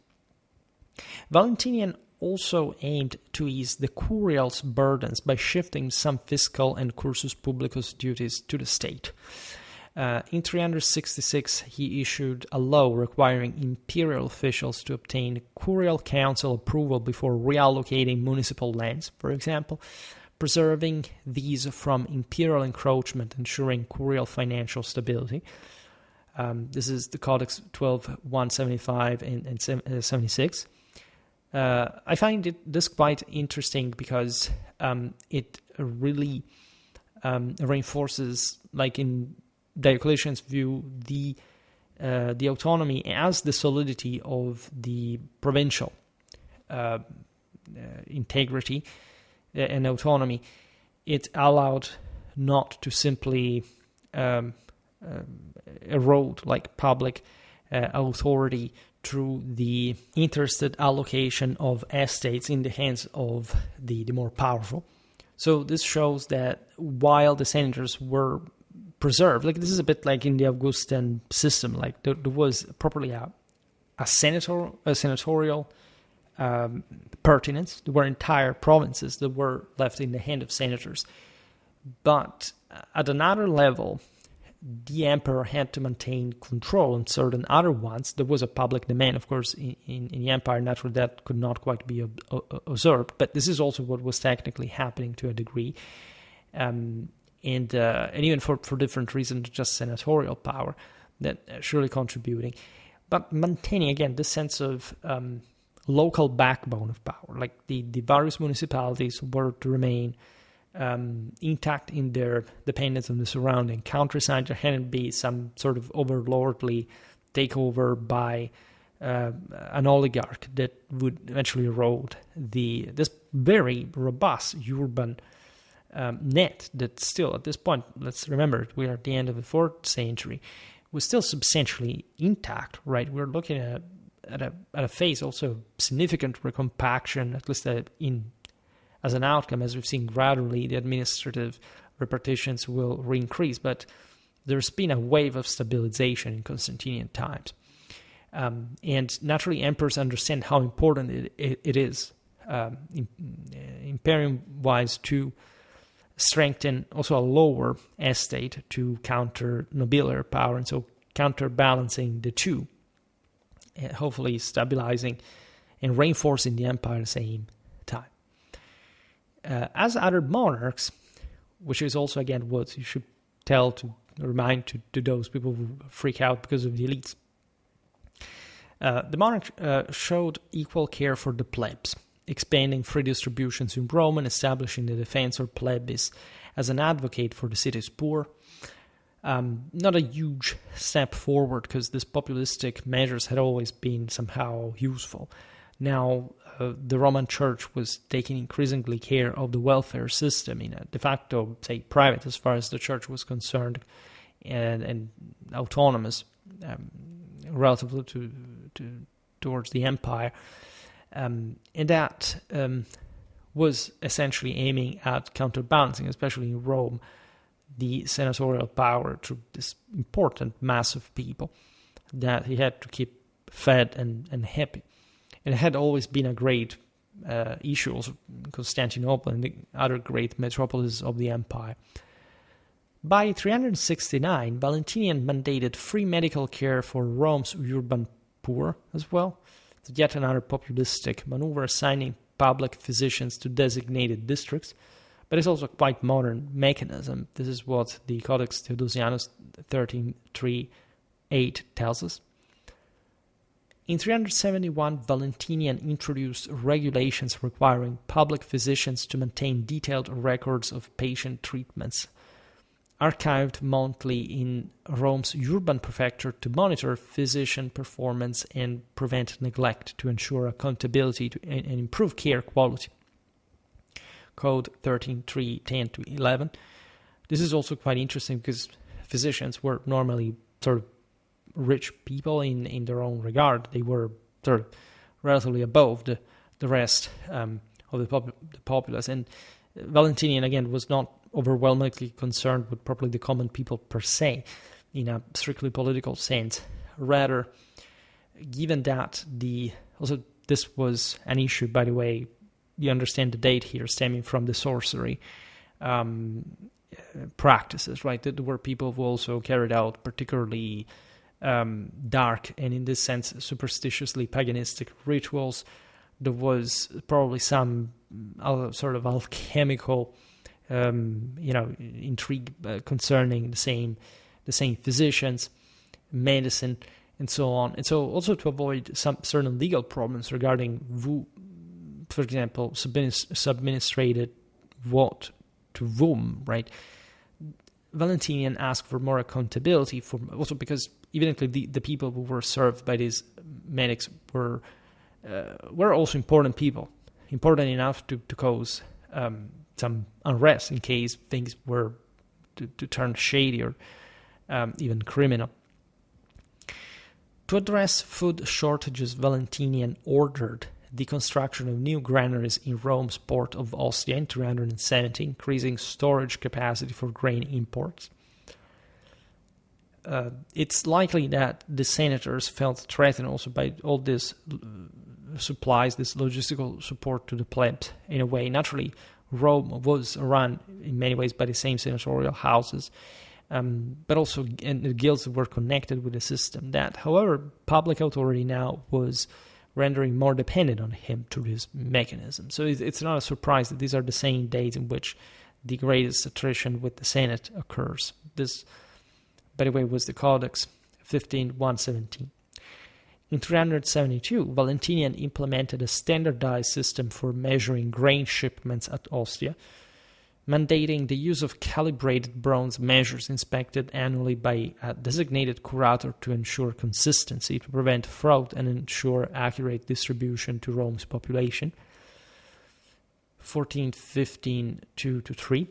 S1: Valentinian also aimed to ease the curial's burdens by shifting some fiscal and cursus publicus duties to the state. In 366, he issued a law requiring imperial officials to obtain curial council approval before reallocating municipal lands, for example, preserving these from imperial encroachment, ensuring curial financial stability. This is the Codex 12-175 and 76. I find this quite interesting because it really reinforces, like in Diocletian's view, the autonomy as the solidity of the provincial integrity and autonomy. It allowed not to simply erode like public authority through the interested allocation of estates in the hands of the more powerful. So this shows that while the senators were preserved, like this is a bit like in the Augustan system, like there was properly a senatorial pertinence. There were entire provinces that were left in the hand of senators. But at another level, the emperor had to maintain control on certain other ones. There was a public demand, of course, in the empire. Naturally, that could not quite be observed. But this is also what was technically happening to a degree. And even for different reasons, just senatorial power, that surely contributing. But maintaining, again, this sense of local backbone of power. Like the various municipalities were to remain intact in their dependence on the surrounding countryside. There hadn't be some sort of overlordly takeover by an oligarch that would eventually erode this very robust urban net that still, at this point, let's remember, we are at the end of the 4th century, was still substantially intact, right? We're looking at a phase also of significant recompaction, at least as an outcome. As we've seen gradually, the administrative repartitions will re-increase, but there's been a wave of stabilization in Constantinian times. And naturally, emperors understand how important it is, imperium-wise, to strengthen also a lower estate to counter nobiliar power, and so counterbalancing the two, hopefully stabilizing and reinforcing the empire at the same time. As other monarchs, which is also, again, what you should remind to those people who freak out because of the elites, the monarch showed equal care for the plebs, expanding free distributions in Rome and establishing the defensor plebis as an advocate for the city's poor. Not a huge step forward, because these populistic measures had always been somehow useful. Now, the Roman Church was taking increasingly care of the welfare system in a de facto, say, private, as far as the Church was concerned, and autonomous relatively towards the empire. And that was essentially aiming at counterbalancing, especially in Rome, the senatorial power through this important mass of people that he had to keep fed and happy. It had always been a great issue also in Constantinople and the other great metropolises of the empire. By 369, Valentinian mandated free medical care for Rome's urban poor as well. It's yet another populistic maneuver assigning public physicians to designated districts, but it's also a quite modern mechanism. This is what the Codex Theodosianus 1338 tells us. In 371, Valentinian introduced regulations requiring public physicians to maintain detailed records of patient treatments, archived monthly in Rome's urban prefecture to monitor physician performance and prevent neglect to ensure accountability and improve care quality. Code 13.3.10-11. This is also quite interesting because physicians were normally sort of rich people in their own regard. They were sort of relatively above the rest of the populace. And Valentinian, again, was not overwhelmingly concerned with probably the common people per se, in a strictly political sense. Rather, given that also this was an issue, by the way, you understand the date here stemming from the sorcery practices, right? There were people who also carried out particularly dark and, in this sense, superstitiously paganistic rituals. There was probably some sort of alchemical, intrigue concerning the same physicians, medicine, and so on. And so, also to avoid some certain legal problems regarding who, for example, subministrated what to whom, right? Valentinian asked for more accountability, also because evidently the people who were served by these medics were also important people, important enough to cause some unrest in case things were to turn shady or even criminal. To address food shortages, Valentinian ordered the construction of new granaries in Rome's port of Ostia in 370, increasing storage capacity for grain imports. It's likely that the senators felt threatened also by all this supplies, this logistical support to the plebs. In a way, naturally, Rome was run in many ways by the same senatorial houses, but also the guilds were connected with the system that, however, public authority now was rendering more dependent on him through this mechanism. So it's not a surprise that these are the same days in which the greatest attrition with the Senate occurs. This, by the way, was the Codex 15.117. In 372, Valentinian implemented a standardized system for measuring grain shipments at Ostia, mandating the use of calibrated bronze measures inspected annually by a designated curator to ensure consistency, to prevent fraud and ensure accurate distribution to Rome's population. 1415-2-3.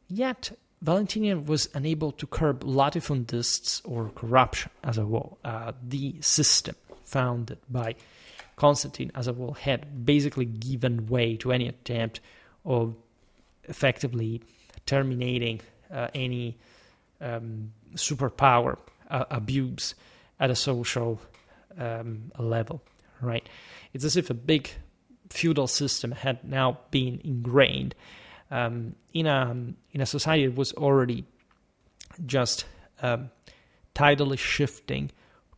S1: Yet, Valentinian was unable to curb latifundists or corruption as a whole. The system founded by Constantine as a whole had basically given way to any attempt of effectively terminating any superpower abuse at a social level, right? It's as if a big feudal system had now been ingrained in a society that was already just tidally shifting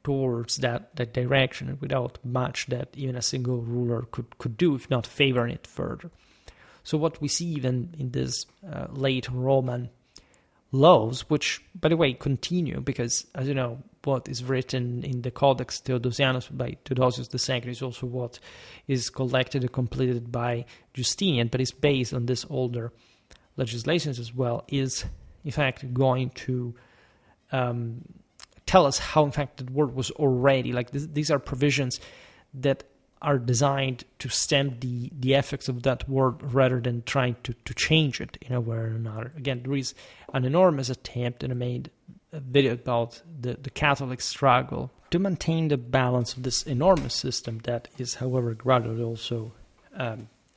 S1: towards that direction without much that even a single ruler could do, if not favoring it further. So what we see even in these late Roman laws, which, by the way, continue, because, as you know, what is written in the Codex Theodosianus by Theodosius II is also what is collected and completed by Justinian, but is based on this older legislations as well, is, in fact, going to tell us how, in fact, the word was already, like, these are provisions that are designed to stem the effects of that word rather than trying to change it in a way or another. Again, there is an enormous attempt, and I made a video about the Catholic struggle to maintain the balance of this enormous system that is, however, gradually also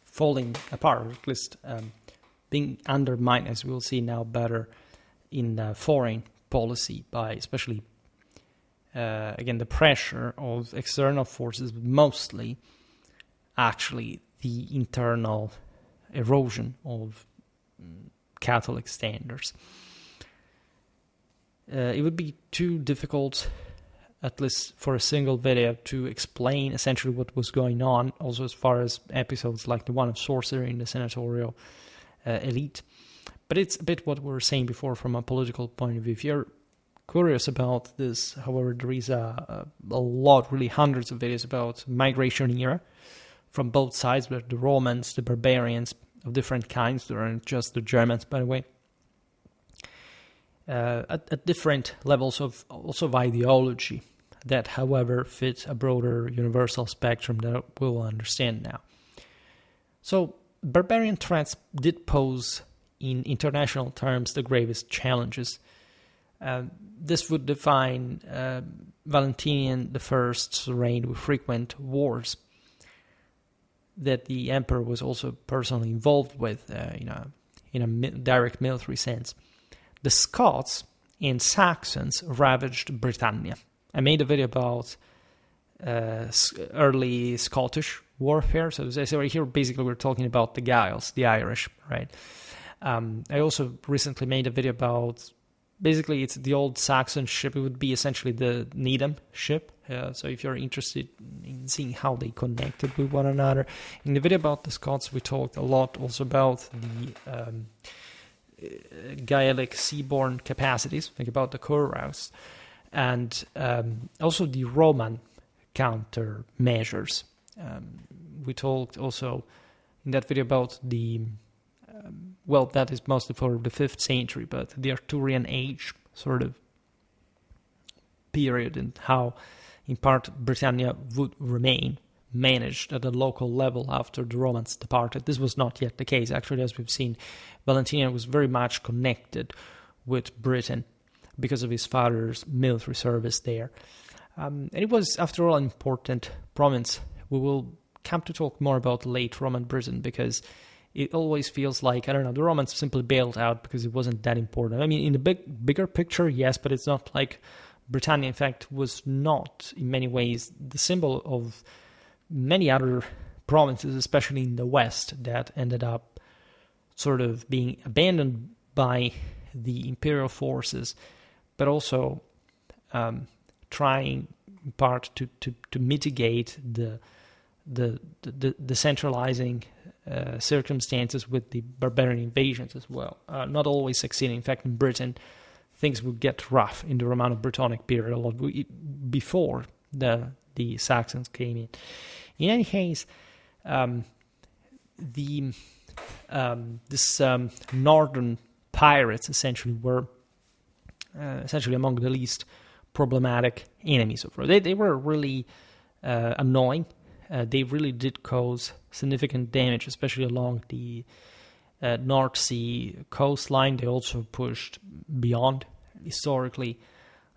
S1: falling apart, or at least being undermined, as we'll see now better in foreign policy by especially again, the pressure of external forces, but mostly actually the internal erosion of Catholic standards. it would be too difficult, at least for a single video, to explain essentially what was going on, also as far as episodes like the one of sorcery in the senatorial elite. But it's a bit what we were saying before from a political point of view. If you're curious about this, however, there is a lot, really hundreds of videos about migration era from both sides, with the Romans, the barbarians of different kinds, there aren't just the Germans, by the way, at different levels of also of ideology that, however, fit a broader universal spectrum that we'll understand now. So barbarian threats did pose, in international terms, the gravest challenges. This would define Valentinian I's reign with frequent wars that the emperor was also personally involved with in a direct military sense. The Scots and Saxons ravaged Britannia. I made a video about early Scottish warfare. So right here, basically, we're talking about the Gaels, the Irish, right? I also recently made a video about, basically, it's the old Saxon ship. It would be essentially the Needham ship. So if you're interested in seeing how they connected with one another. In the video about the Scots, we talked a lot also about the Gaelic seaborne capacities, think about the cuirass, and also the Roman countermeasures. We talked also in that video about the, that is mostly for the 5th century, but the Arthurian age sort of period, and how, in part, Britannia would remain managed at a local level after the Romans departed. This was not yet the case. Actually, as we've seen, Valentinian was very much connected with Britain because of his father's military service there. And it was, after all, an important province. We will come to talk more about late Roman Britain, because it always feels like, I don't know, the Romans simply bailed out because it wasn't that important. I mean, in the bigger picture, yes, but it's not like Britannia, in fact, was not, in many ways, the symbol of many other provinces, especially in the West, that ended up sort of being abandoned by the imperial forces, but also trying, in part, to mitigate the centralizing circumstances with the barbarian invasions as well. Not always succeeding. In fact, in Britain, things would get rough in the Romano-Brittonic period a lot before the Saxons came in. In any case, this northern pirates essentially were among the least problematic enemies of Rome. They were really annoying. They really did cause significant damage, especially along the North Sea coastline. They also pushed beyond. Historically,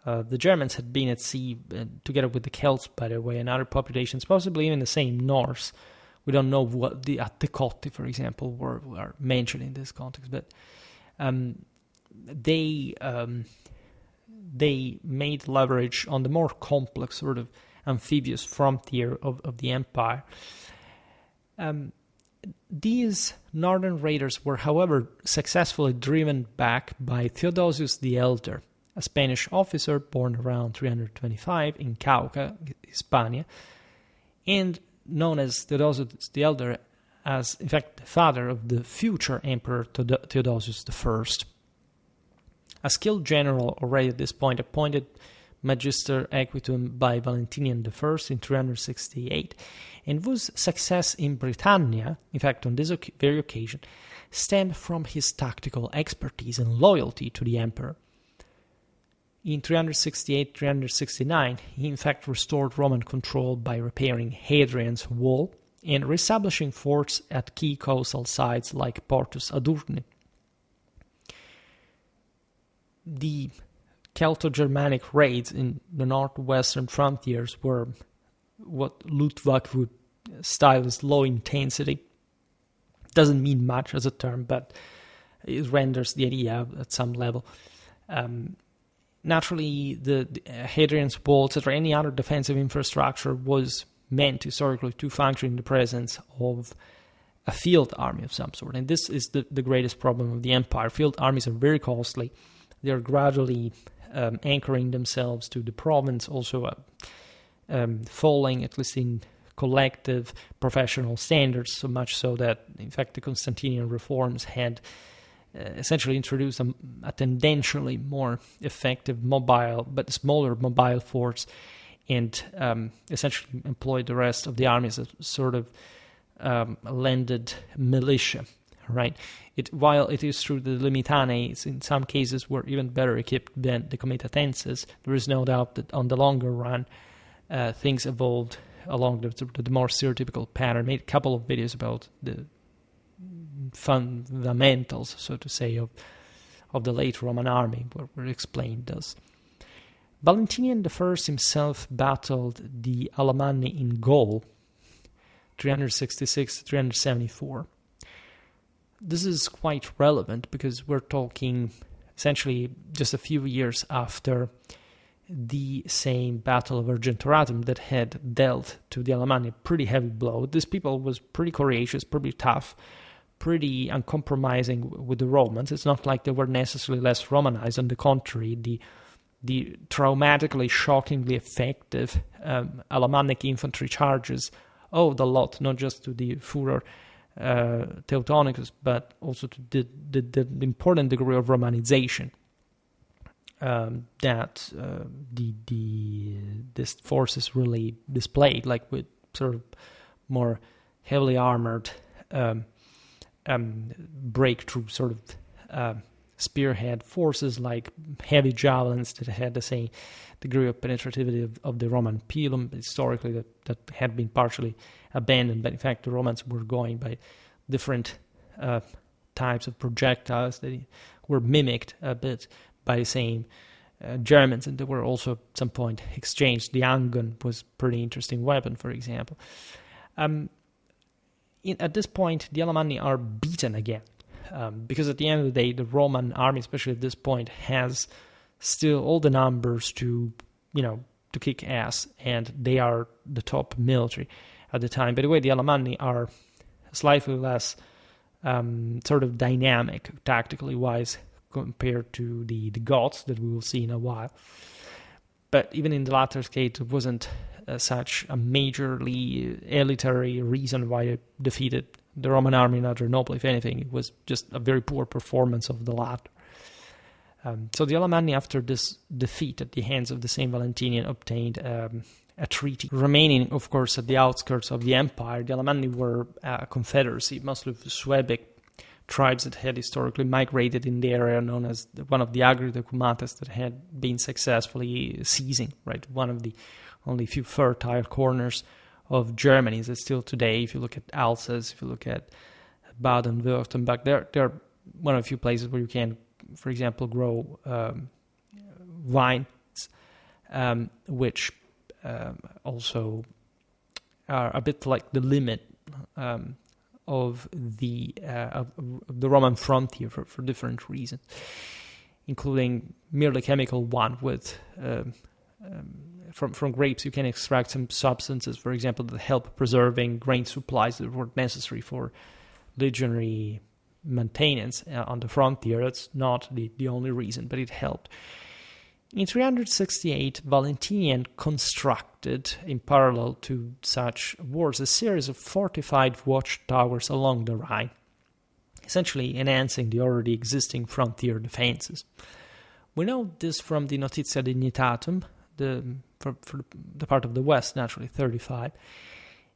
S1: the Germans had been at sea together with the Celts, by the way, and other populations, possibly even the same Norse. We don't know what the Atticotti, for example, were mentioned in this context, but they made leverage on the more complex sort of amphibious frontier of the empire. These northern raiders were, however, successfully driven back by Theodosius the Elder, a Spanish officer born around 325 in Cauca, Hispania, and known as Theodosius the Elder as, in fact, the father of the future Emperor Theodosius I. A skilled general already at this point, appointed Magister Equitum by Valentinian I in 368, and whose success in Britannia, in fact on this very occasion, stemmed from his tactical expertise and loyalty to the emperor. In 368-369, he in fact restored Roman control by repairing Hadrian's Wall and reestablishing forts at key coastal sites like Portus Adurni. The Celto-Germanic raids in the northwestern frontiers were what Luttwak would style as low intensity. Doesn't mean much as a term, but it renders the idea at some level. Naturally, the Hadrian's Wall, etc., any other defensive infrastructure was meant historically to function in the presence of a field army of some sort. And this is the greatest problem of the empire. Field armies are very costly. They are gradually anchoring themselves to the province, also falling, at least in collective professional standards, so much so that, in fact, the Constantinian reforms had essentially introduced a tendentially more effective mobile, but smaller mobile force, and essentially employed the rest of the army as a sort of landed militia, right? While it is true that the Limitanes in some cases were even better equipped than the Comitatenses, there is no doubt that on the longer run, things evolved along the more stereotypical pattern. Made a couple of videos about the fundamentals, so to say, of the late Roman army, where explained this. Valentinian I himself battled the Alemanni in Gaul, 366-374. This is quite relevant because we're talking essentially just a few years after the same Battle of Argentoratum that had dealt to the Alemanni a pretty heavy blow. This people was pretty courageous, pretty tough, pretty uncompromising with the Romans. It's not like they were necessarily less Romanized. On the contrary, the traumatically, shockingly effective Alemannic infantry charges owed a lot, not just to the Furor Teutonicus, but also to the important degree of Romanization that these forces really displayed, like with sort of more heavily armored breakthrough sort of spearhead forces, like heavy javelins that had the same degree of penetrativity of the Roman pilum, historically that had been partially abandoned, but in fact the Romans were going by different types of projectiles that were mimicked a bit by the same Germans, and they were also at some point exchanged. The Angon was a pretty interesting weapon, for example. At this point, the Alemanni are beaten again, because at the end of the day, the Roman army, especially at this point, has still all the numbers to kick ass, and they are the top military at the time. By the way, the Alemanni are slightly less sort of dynamic, tactically wise, compared to the Goths that we will see in a while. But even in the latter case, it wasn't such a majorly elitary reason why it defeated the Roman army in Adrianople. If anything, it was just a very poor performance of the latter. So the Alemanni, after this defeat at the hands of the same Valentinian, obtained a treaty. Remaining, of course, at the outskirts of the empire, the Alemanni were a confederacy, mostly of Suebic tribes that had historically migrated in the area known as one of the Agridocumates that had been successfully seizing, right? One of the only few fertile corners of Germany is still today. If you look at Alsace, if you look at Baden-Württemberg, they're one of the few places where you can, for example, grow wines, which also are a bit like the limit of the Roman frontier for different reasons, including merely chemical one. With from grapes you can extract some substances, for example, that help preserving grain supplies that were necessary for legionary maintenance on the frontier. That's not the only reason, but it helped. In 368, Valentinian constructed, in parallel to such wars, a series of fortified watchtowers along the Rhine, essentially enhancing the already existing frontier defenses. We know this from the Notitia Dignitatum, for the part of the west, naturally, 35.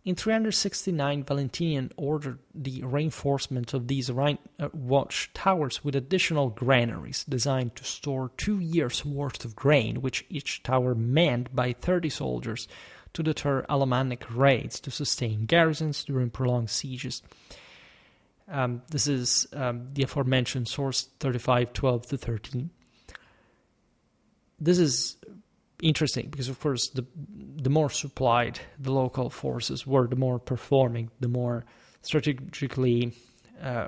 S1: In 369, Valentinian ordered the reinforcement of these Rhine watchtowers with additional granaries designed to store 2 years' worth of grain, which each tower manned by 30 soldiers to deter Alemannic raids, to sustain garrisons during prolonged sieges. This is the aforementioned source 35:12-13. This is interesting because, of course, the more supplied the local forces were, the more performing, the more strategically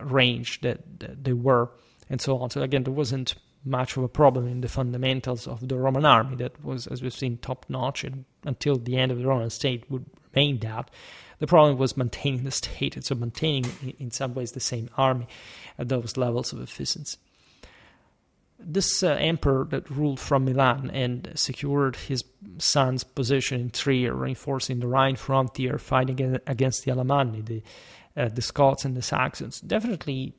S1: ranged that they were, and so on. So again, there wasn't much of a problem in the fundamentals of the Roman army. That was, as we've seen, top-notch, and until the end of the Roman state would remain that. The problem was maintaining the state, and so maintaining, in some ways, the same army at those levels of efficiency. this emperor that ruled from Milan and secured his son's position in Trier, reinforcing the Rhine frontier, fighting against the Alemanni, the Scots and the Saxons, definitely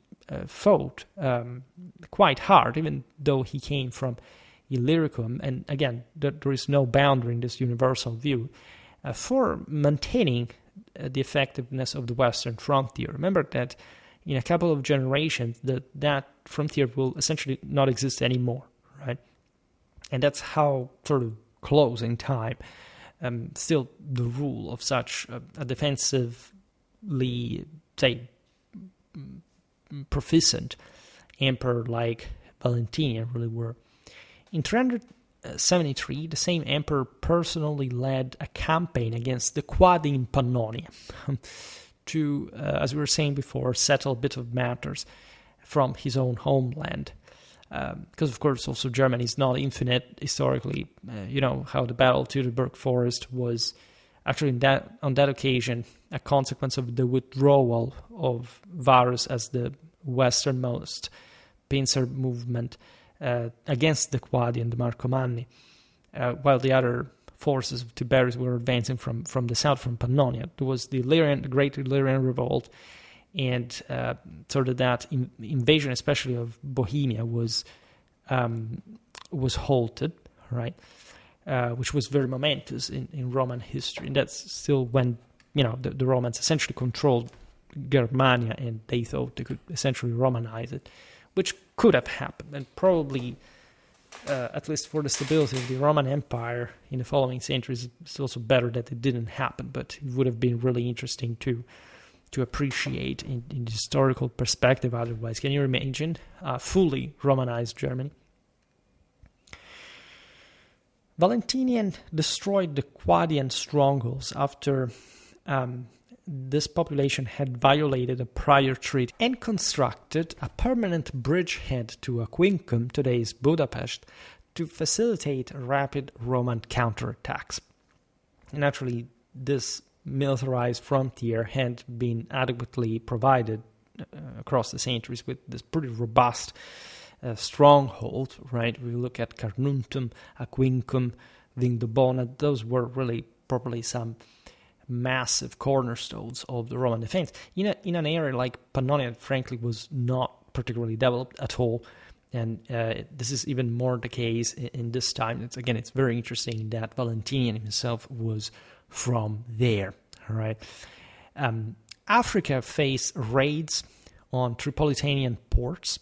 S1: fought quite hard, even though he came from Illyricum. And again, there is no boundary in this universal view for maintaining the effectiveness of the Western frontier. Remember that in a couple of generations, that frontier will essentially not exist anymore, right? And that's how sort of close in time still the rule of such a defensively, say, proficient emperor like Valentinian really were. In 373, the same emperor personally led a campaign against the Quadi in Pannonia to, as we were saying before, settle a bit of matters from his own homeland. Because, of course, also Germany is not infinite historically. You know how the Battle of Teutoburg Forest was actually on that occasion a consequence of the withdrawal of Varus as the westernmost pincer movement against the Quadi and the Marcomanni, while the other forces of Tiberius were advancing from the south, from Pannonia. There was the Great Illyrian Revolt, and sort of that invasion, especially of Bohemia, was halted, right? Which was very momentous in Roman history, and that's still when the Romans essentially controlled Germania, and they thought they could essentially Romanize it, which could have happened, and probably, at least for the stability of the Roman Empire in the following centuries, it's also better that it didn't happen, but it would have been really interesting to appreciate in the historical perspective otherwise. Can you imagine fully Romanized Germany? Valentinian destroyed the Quadian strongholds after this population had violated a prior treaty and constructed a permanent bridgehead to Aquincum, today's Budapest, to facilitate rapid Roman counterattacks. Naturally, this militarized frontier had been adequately provided across the centuries with this pretty robust stronghold, right? We look at Carnuntum, Aquincum, Vindobona. Those were really probably some massive cornerstones of the Roman defense. In an area like Pannonia, frankly, was not particularly developed at all. And this is even more the case in this time. It's very interesting that Valentinian himself was from there, right? Africa faced raids on Tripolitanian ports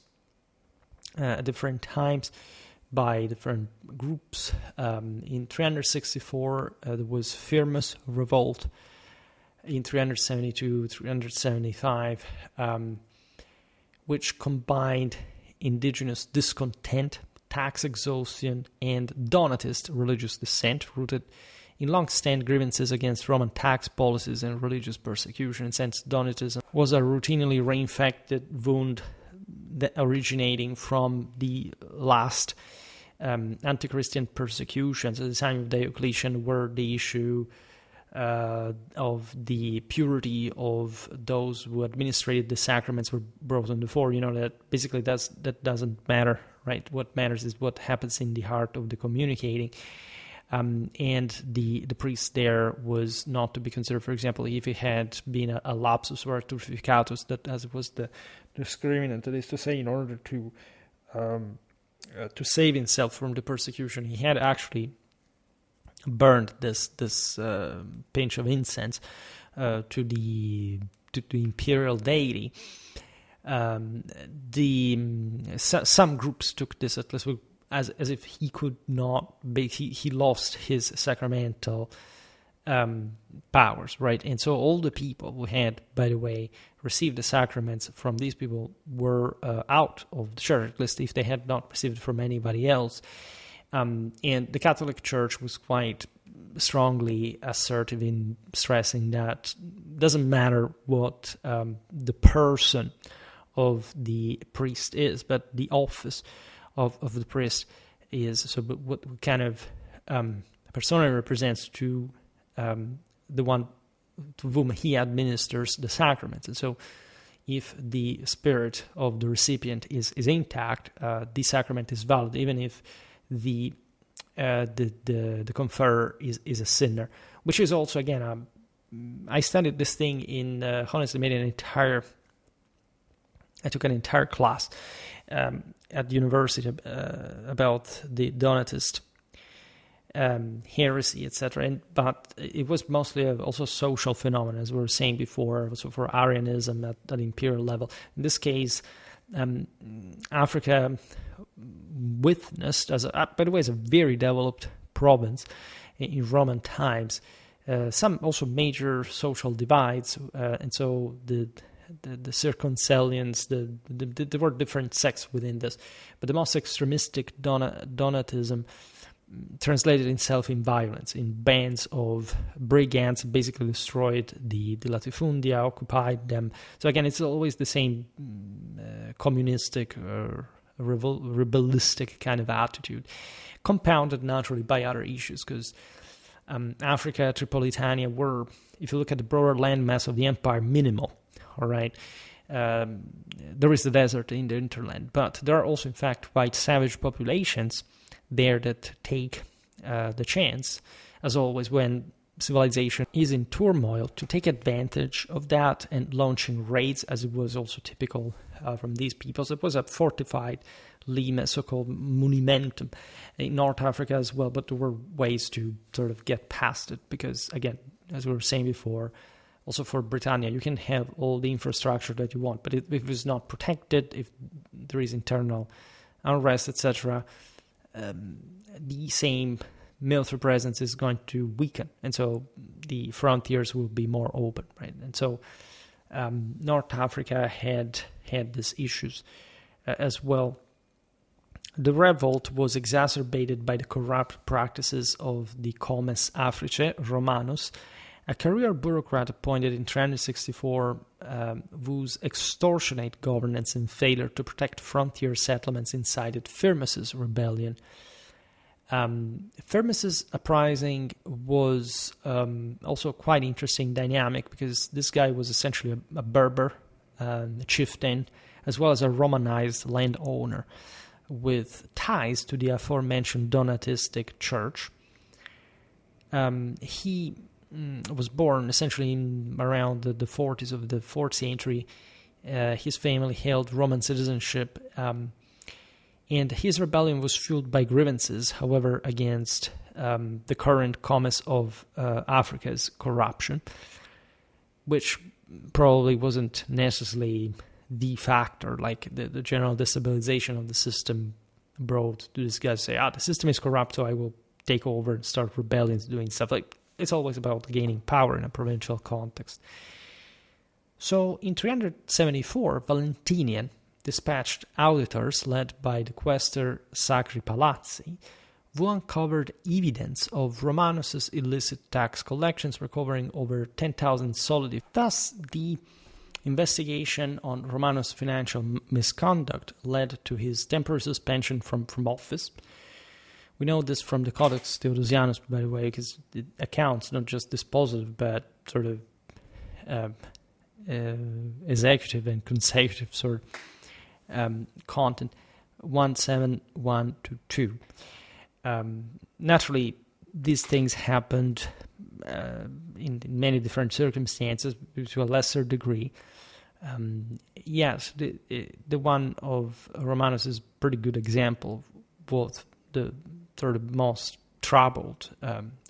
S1: at different times by different groups. In 364, there was Firmus Revolt. In 372, 375, which combined indigenous discontent, tax exhaustion, and Donatist religious dissent, rooted in long-standing grievances against Roman tax policies and religious persecution. And since Donatism was a routinely reinfected wound that originating from the last anti-Christian persecutions at the time of Diocletian, were the issue of the purity of those who administrated the sacraments were brought on the fore. That basically that doesn't matter, right? What matters is what happens in the heart of the communicating. And the priest there was not to be considered, for example, if it had been a lapsus or a turficatus, that as it was the discriminant, that is to say, in order to save himself from the persecution, he had actually burned this pinch of incense to the imperial deity. Some groups took this at least as if he could not be, he lost his sacramental powers, right? And so all the people who had, by the way, received the sacraments from these people were out of the church, at least if they had not received it from anybody else. And the Catholic Church was quite strongly assertive in stressing that it doesn't matter what the person of the priest is, but the office of the priest is. So, but what kind of persona represents to the one to whom he administers the sacraments. And so, if the spirit of the recipient is intact, the sacrament is valid, even if the conferrer is a sinner. Which is also, again, I studied this thing in, honestly, I took an entire class at university about the Donatist heresy, etc. But it was mostly also social phenomenon, as we were saying before, also for Arianism at the imperial level. In this case, Africa witnessed, by the way, as a very developed province in Roman times, some also major social divides, and so the circumcellions, there were different sects within this, but the most extremistic Donatism translated itself in violence, in bands of brigands, basically destroyed the latifundia, occupied them. So again, it's always the same communistic or rebellistic kind of attitude, compounded naturally by other issues, because Africa, Tripolitania were, if you look at the broader landmass of the empire, minimal. All right, there is the desert in the hinterland, but there are also, in fact, quite savage populations there that take the chance, as always, when civilization is in turmoil, to take advantage of that and launching raids, as it was also typical from these peoples. It was a fortified lime, so-called monumentum, in North Africa as well, but there were ways to sort of get past it, because, again, as we were saying before, also for Britannia, you can have all the infrastructure that you want, but if it's not protected, if there is internal unrest, etc., the same military presence is going to weaken, and so the frontiers will be more open, right? And so North Africa had these issues as well. The revolt was exacerbated by the corrupt practices of the Comes Africae Romanus, a career bureaucrat appointed in 364, whose extortionate governance and failure to protect frontier settlements incited Firmus's rebellion. Firmus's uprising was also quite interesting dynamic, because this guy was essentially a Berber chieftain, as well as a Romanized landowner with ties to the aforementioned Donatistic church. He was born essentially around the 40s of the 4th century. His family held Roman citizenship, and his rebellion was fueled by grievances, however, against the current comes of Africa's corruption, which probably wasn't necessarily the factor, like the general destabilization of the system brought to this guy to say, the system is corrupt, so I will take over and start rebellions, doing stuff. Like, it's always about gaining power in a provincial context. So in 374, Valentinian dispatched auditors led by the quaestor Sacri Palazzi, who uncovered evidence of Romanus's illicit tax collections, recovering over 10,000 solidi. Thus, the investigation on Romanus' financial misconduct led to his temporary suspension from office. We know this from the Codex Theodosianus, by the way, because it accounts not just dispositive, but sort of executive and consecutive sort of content, 17122. Naturally, these things happened in many different circumstances to a lesser degree. Yes, the one of Romanus is a pretty good example of both the sort of most troubled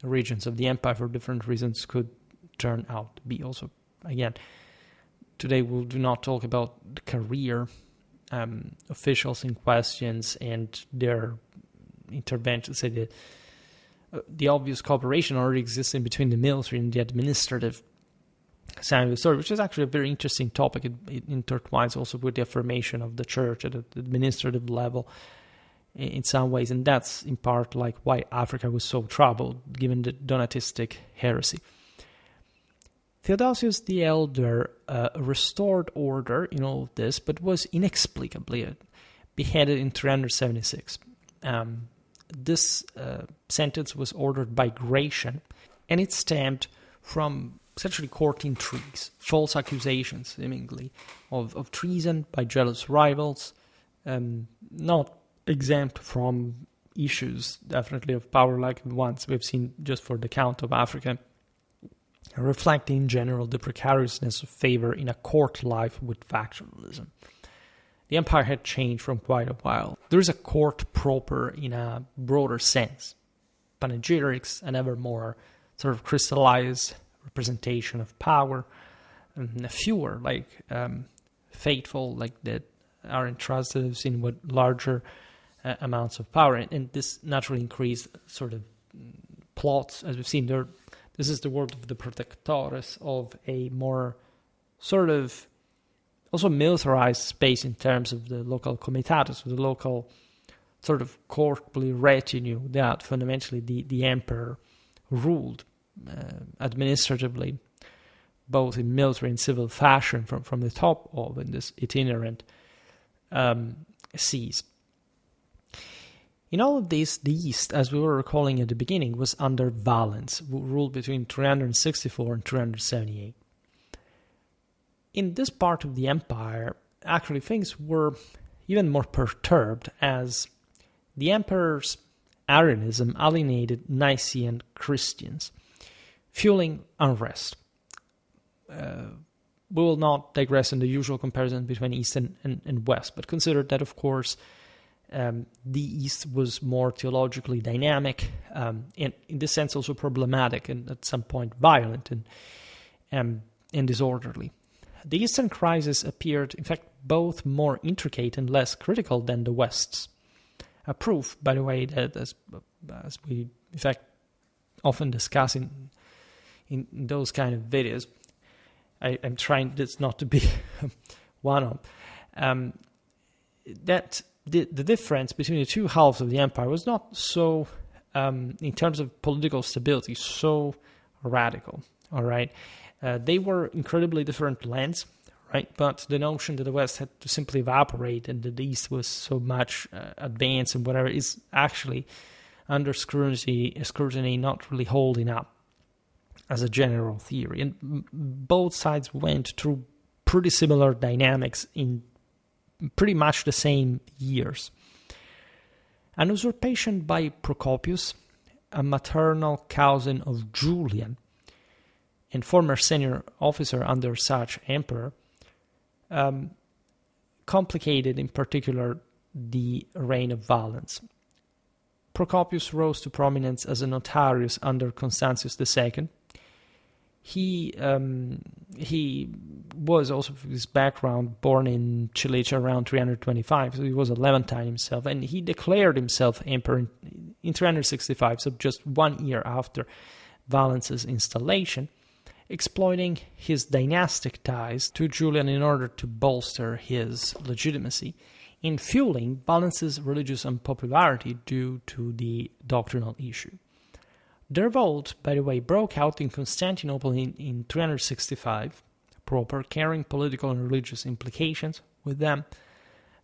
S1: regions of the empire for different reasons could turn out to be. Also, again, today we do not talk about the career officials in questions and their intervention. Say the obvious cooperation already exists in between the military and the administrative side of the story, which is actually a very interesting topic. It intertwines also with the affirmation of the church at the administrative level in some ways, and that's in part like why Africa was so troubled given the Donatistic heresy. Theodosius the Elder restored order in all of this, but was inexplicably beheaded in 376. This sentence was ordered by Gratian, and it stemmed from essentially court intrigues, false accusations, seemingly, of treason by jealous rivals, not exempt from issues, definitely, of power like the ones we've seen just for the Count of Africa, reflecting in general the precariousness of favor in a court life with factionalism. The empire had changed from quite a while. There is a court proper in a broader sense, panegyrics, and ever more sort of crystallized representation of power, and fewer faithful, that are entrusted in with larger amounts of power, and this naturally increased sort of plots, as we've seen there. This is the word of the protectores, of a more sort of also militarized space in terms of the local comitatus, the local sort of courtly retinue that fundamentally the emperor ruled administratively, both in military and civil fashion from the top of in this itinerant seas. In all of this, the East, as we were recalling at the beginning, was under Valens, who ruled between 364 and 378. In this part of the empire, actually things were even more perturbed, as the emperor's Arianism alienated Nicene Christians, fueling unrest. We will not digress in the usual comparison between East and West, but consider that, of course, the East was more theologically dynamic, and in this sense also problematic and at some point violent and disorderly. The Eastern crisis appeared, in fact, both more intricate and less critical than the West's. A proof, by the way, that as we, in fact, often discuss in those kind of videos, I'm trying this not to be one of, that the difference between the two halves of the empire was not so, in terms of political stability, so radical, all right? They were incredibly different lands, right? But the notion that the West had to simply evaporate and that the East was so much advanced and whatever is actually under scrutiny not really holding up as a general theory. And both sides went through pretty similar dynamics in pretty much the same years. An usurpation by Procopius, a maternal cousin of Julian, and former senior officer under such emperor, complicated in particular the reign of Valens. Procopius rose to prominence as a notarius under Constantius II. He was also, from his background, born in Cilicia around 325, so he was a Levantine himself, and he declared himself emperor in 365, so just 1 year after Valens's installation, exploiting his dynastic ties to Julian in order to bolster his legitimacy, in fueling Valens's religious unpopularity due to the doctrinal issue. The revolt, by the way, broke out in Constantinople in 365 proper, carrying political and religious implications with them.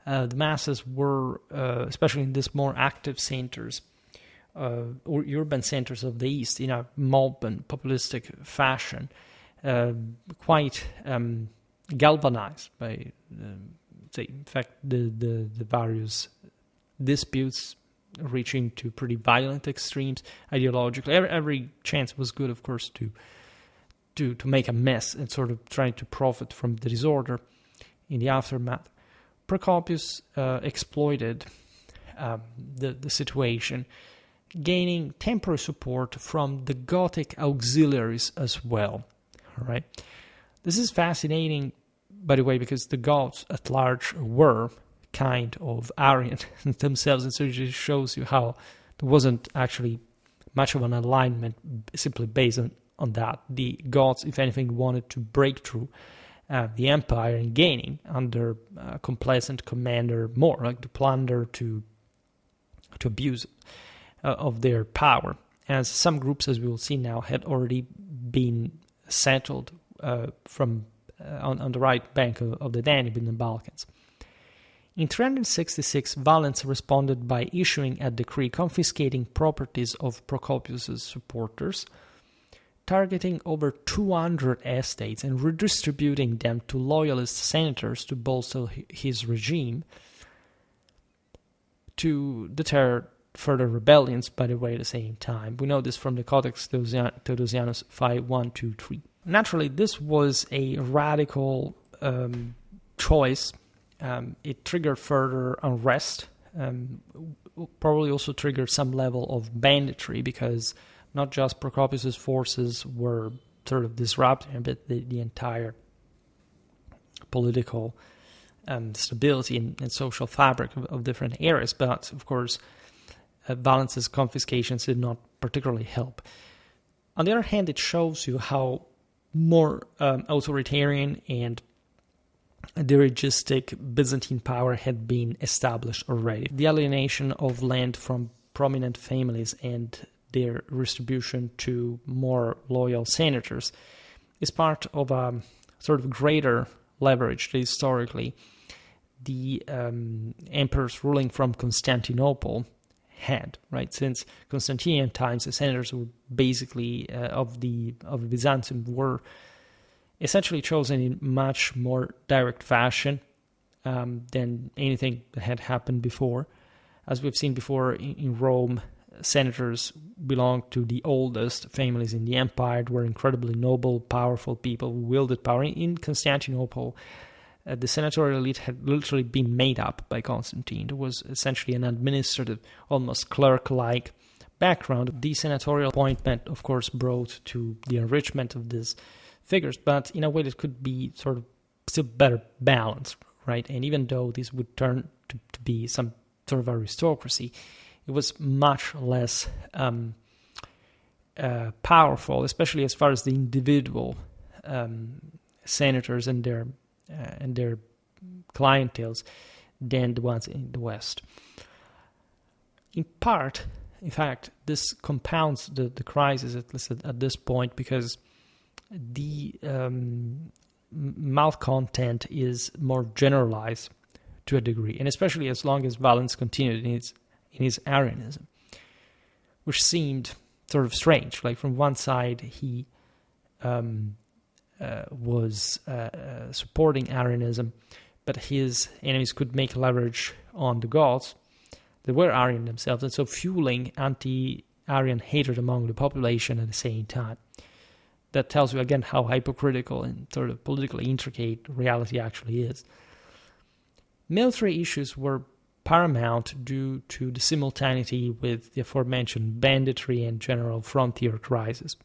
S1: The masses were, especially in these more active centers, or urban centers of the East, in a mob and populistic fashion, quite galvanized by, in fact, the various disputes reaching to pretty violent extremes ideologically. Every chance was good, of course, to make a mess and sort of trying to profit from the disorder in the aftermath. Procopius exploited the situation, gaining temporary support from the Gothic auxiliaries as well. All right, this is fascinating, by the way, because the Goths at large were kind of Arian themselves, and so it just shows you how there wasn't actually much of an alignment simply based on that. The Goths, if anything, wanted to break through the empire and gaining under a complacent commander more, like to plunder, to abuse of their power, as some groups, as we will see now, had already been settled from on the right bank of the Danube in the Balkans. In 366, Valens responded by issuing a decree confiscating properties of Procopius's supporters, targeting over 200 estates and redistributing them to loyalist senators to bolster his regime, to deter further rebellions, by the way, at the same time. We know this from the Codex Theodosianus 5123. Naturally, this was a radical choice. It triggered further unrest, probably also triggered some level of banditry, because not just Procopius's forces were sort of disrupting, but the entire political stability and social fabric of different areas. But, of course, Valens's confiscations did not particularly help. On the other hand, it shows you how more authoritarian and dirigistic Byzantine power had been established already. The alienation of land from prominent families and their redistribution to more loyal senators is part of a sort of greater leverage that historically the emperors ruling from Constantinople had, right? Since Constantinian times, the senators were basically of Byzantium were essentially chosen in much more direct fashion than anything that had happened before. As we've seen before in Rome, senators belonged to the oldest families in the empire, were incredibly noble, powerful people who wielded power. In Constantinople, the senatorial elite had literally been made up by Constantine. There was essentially an administrative, almost clerk-like background. The senatorial appointment, of course, brought to the enrichment of these figures, but in a way that could be sort of still better balanced, right? And even though this would turn to be some sort of aristocracy, it was much less powerful, especially as far as the individual senators and their clienteles than the ones in the West. In part, in fact, this compounds the crisis, at least at this point, because the malcontent is more generalized to a degree, and especially as long as Valens continued in his Arianism, which seemed sort of strange. Like, from one side, he was supporting Arianism, but his enemies could make leverage on the Goths that were Arian themselves, and so fueling anti-Arian hatred among the population at the same time. That tells you again how hypocritical and sort of politically intricate reality actually is. Military issues were paramount due to the simultaneity with the aforementioned banditry and general frontier crisis.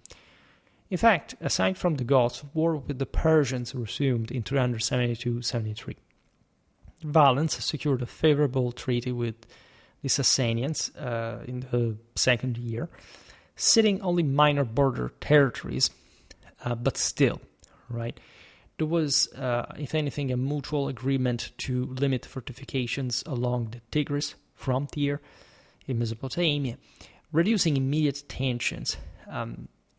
S1: In fact, aside from the Goths, war with the Persians resumed in 372-73. Valens secured a favorable treaty with the Sasanians in the second year, ceding only minor border territories, but still, right? There was, if anything, a mutual agreement to limit fortifications along the Tigris frontier in Mesopotamia, reducing immediate tensions,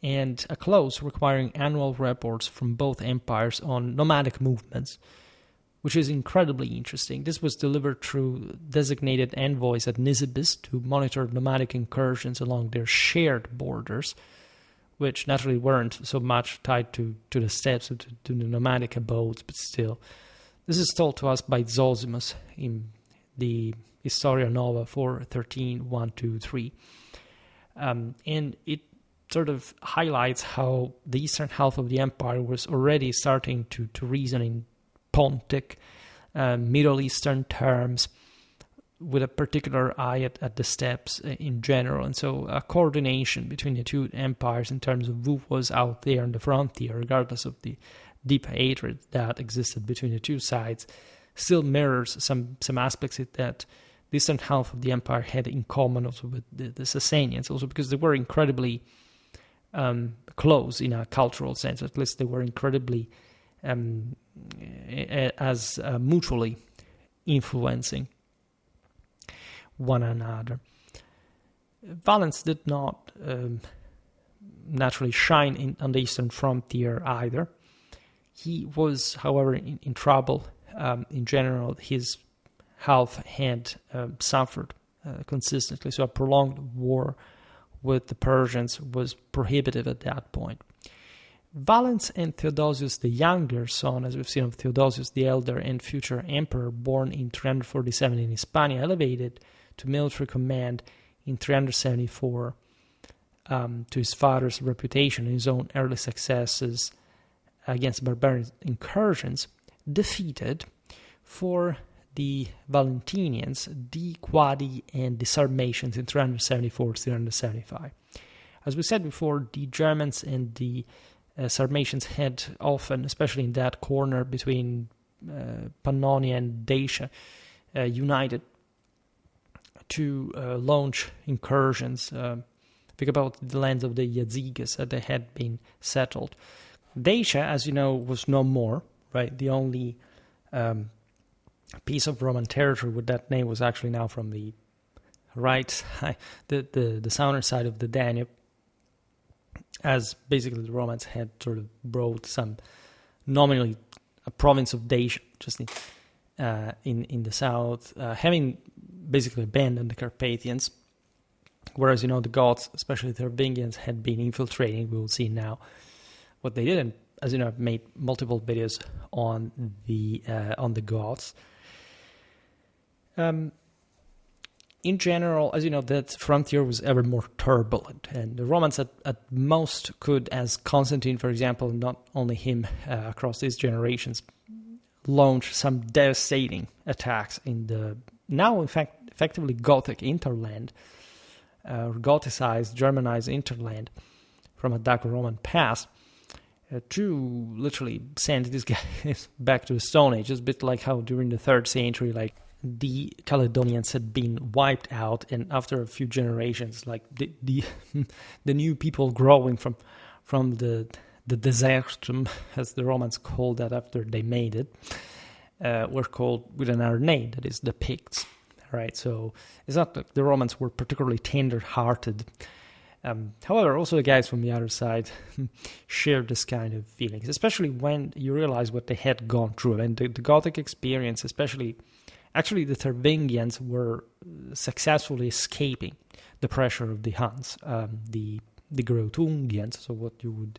S1: and a clause requiring annual reports from both empires on nomadic movements, which is incredibly interesting. This was delivered through designated envoys at Nisibis to monitor nomadic incursions along their shared borders, which naturally weren't so much tied to the steppes, to the nomadic abodes, but still. This is told to us by Zosimus in the Historia Nova 4:13-1-3. And it sort of highlights how the eastern half of the empire was already starting to reason in Pontic, Middle Eastern terms, with a particular eye at the steppes in general. And so a coordination between the two empires in terms of who was out there on the frontier, regardless of the deep hatred that existed between the two sides, still mirrors some aspects that the eastern half of the empire had in common also with the Sasanians, also because they were incredibly close in a cultural sense. At least they were incredibly mutually influencing one another. Valens did not naturally shine on the eastern frontier either. He was, however, in trouble. In general, his health had suffered consistently, so a prolonged war with the Persians was prohibitive at that point. Valens and Theodosius the younger son, as we've seen, of Theodosius the elder and future emperor, born in 347 in Hispania, elevated to military command in 374 to his father's reputation and his own early successes against barbarian incursions, defeated for the Valentinians the Quadi and the Sarmatians in 374-375. As we said before, the Germans and the Sarmatians had often, especially in that corner between Pannonia and Dacia, united to launch incursions. Think about the lands of the Jazyges that they had been settled. Dacia, as you know, was no more, right? The only piece of Roman territory with that name was actually now from the right, the southern side of the Danube, as basically the Romans had sort of brought some nominally a province of Dacia just in the south, having basically abandoned the Carpathians, whereas, you know, the Goths, especially the Tervingians, had been infiltrating. We will see now what they did, and as you know, I've made multiple videos on the Goths. In general, as you know, that frontier was ever more turbulent, and the Romans at most could, as Constantine, for example, not only him, across these generations, launch some devastating attacks in the now, in fact, effectively Gothic interland, Gothicized, Germanized interland from a Daco-Roman past, to literally send these guys back to the Stone Age. It's a bit like how during the 3rd century, like, the Caledonians had been wiped out, and after a few generations, like the the new people growing from the desertum, as the Romans called that after they made it, were called with another name, that is the Picts, right? So it's not that the Romans were particularly tender-hearted. However, also the guys from the other side shared this kind of feelings, especially when you realize what they had gone through. And the Gothic experience, especially, actually the Tervingians were successfully escaping the pressure of the Huns, the Greutungians, so what you would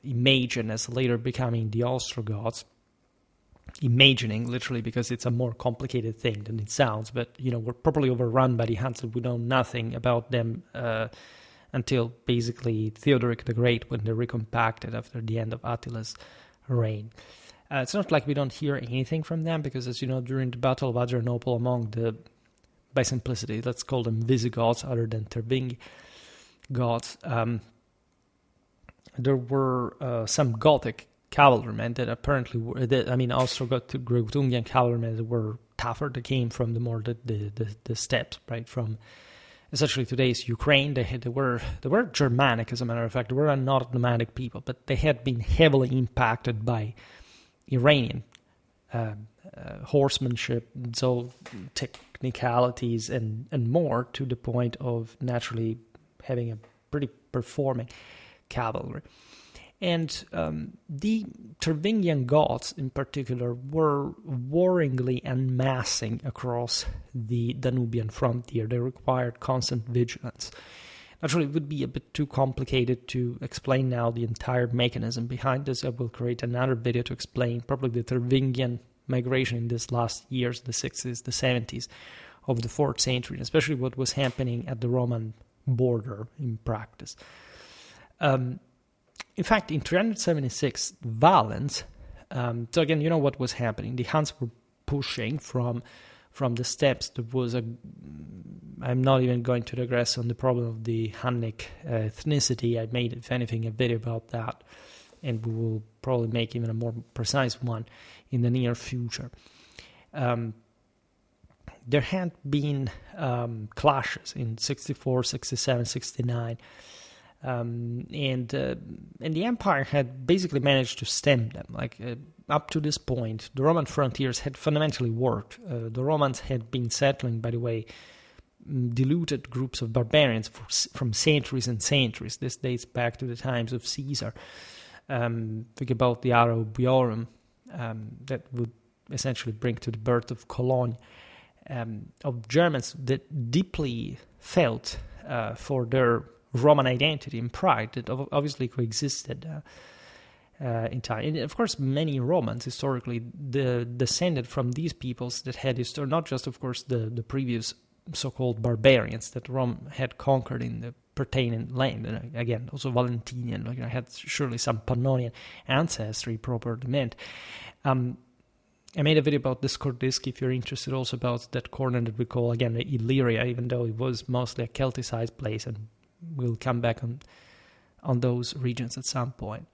S1: imagine as later becoming the Ostrogoths, imagining literally because it's a more complicated thing than it sounds, but, you know, were properly overrun by the Huns, and we know nothing about them until basically Theodoric the Great, when they recompacted after the end of Attila's reign. It's not like we don't hear anything from them, because, as you know, during the Battle of Adrianople, among the, by simplicity, let's call them Visigoths other than Tervingi Goths, there were some Gothic cavalrymen that apparently were, Ostrogoth to Greutungian cavalrymen that were tougher. They came from the more the steppes, right, from essentially today's Ukraine. They were Germanic, as a matter of fact. They were not nomadic people, but they had been heavily impacted by Iranian horsemanship, so technicalities and more, to the point of naturally having a pretty performing cavalry. And the Tervingian Goths, in particular, were worryingly amassing across the Danubian frontier. They required constant vigilance. Naturally, it would be a bit too complicated to explain now the entire mechanism behind this. I will create another video to explain probably the Tervingian migration in these last years, the 60s, the 70s of the 4th century, especially what was happening at the Roman border in practice. In fact, in 376, Valens, so again, you know what was happening. The Huns were pushing from the steppes. There was I'm not even going to digress on the problem of the Hunnic ethnicity. I made, if anything, a video about that, and we will probably make even a more precise one in the near future. There had been clashes in 64, 67, 69, and the empire had basically managed to stem them. Like up to this point, the Roman frontiers had fundamentally worked. The Romans had been settling, by the way, diluted groups of barbarians from centuries and centuries. This dates back to the times of Caesar. Think about the Aro Biorum that would essentially bring to the birth of Cologne, of Germans that deeply felt for their Roman identity and pride that obviously coexisted in time. And of course, many Romans historically descended from these peoples that had not just, of course, the previous so-called barbarians that Rome had conquered in the pertaining land. And again, also Valentinian, had surely some Pannonian ancestry properly meant. I made a video about this Disc if you're interested, also about that corner that we call, again, Illyria, even though it was mostly a Celticized place, and we'll come back on those regions at some point.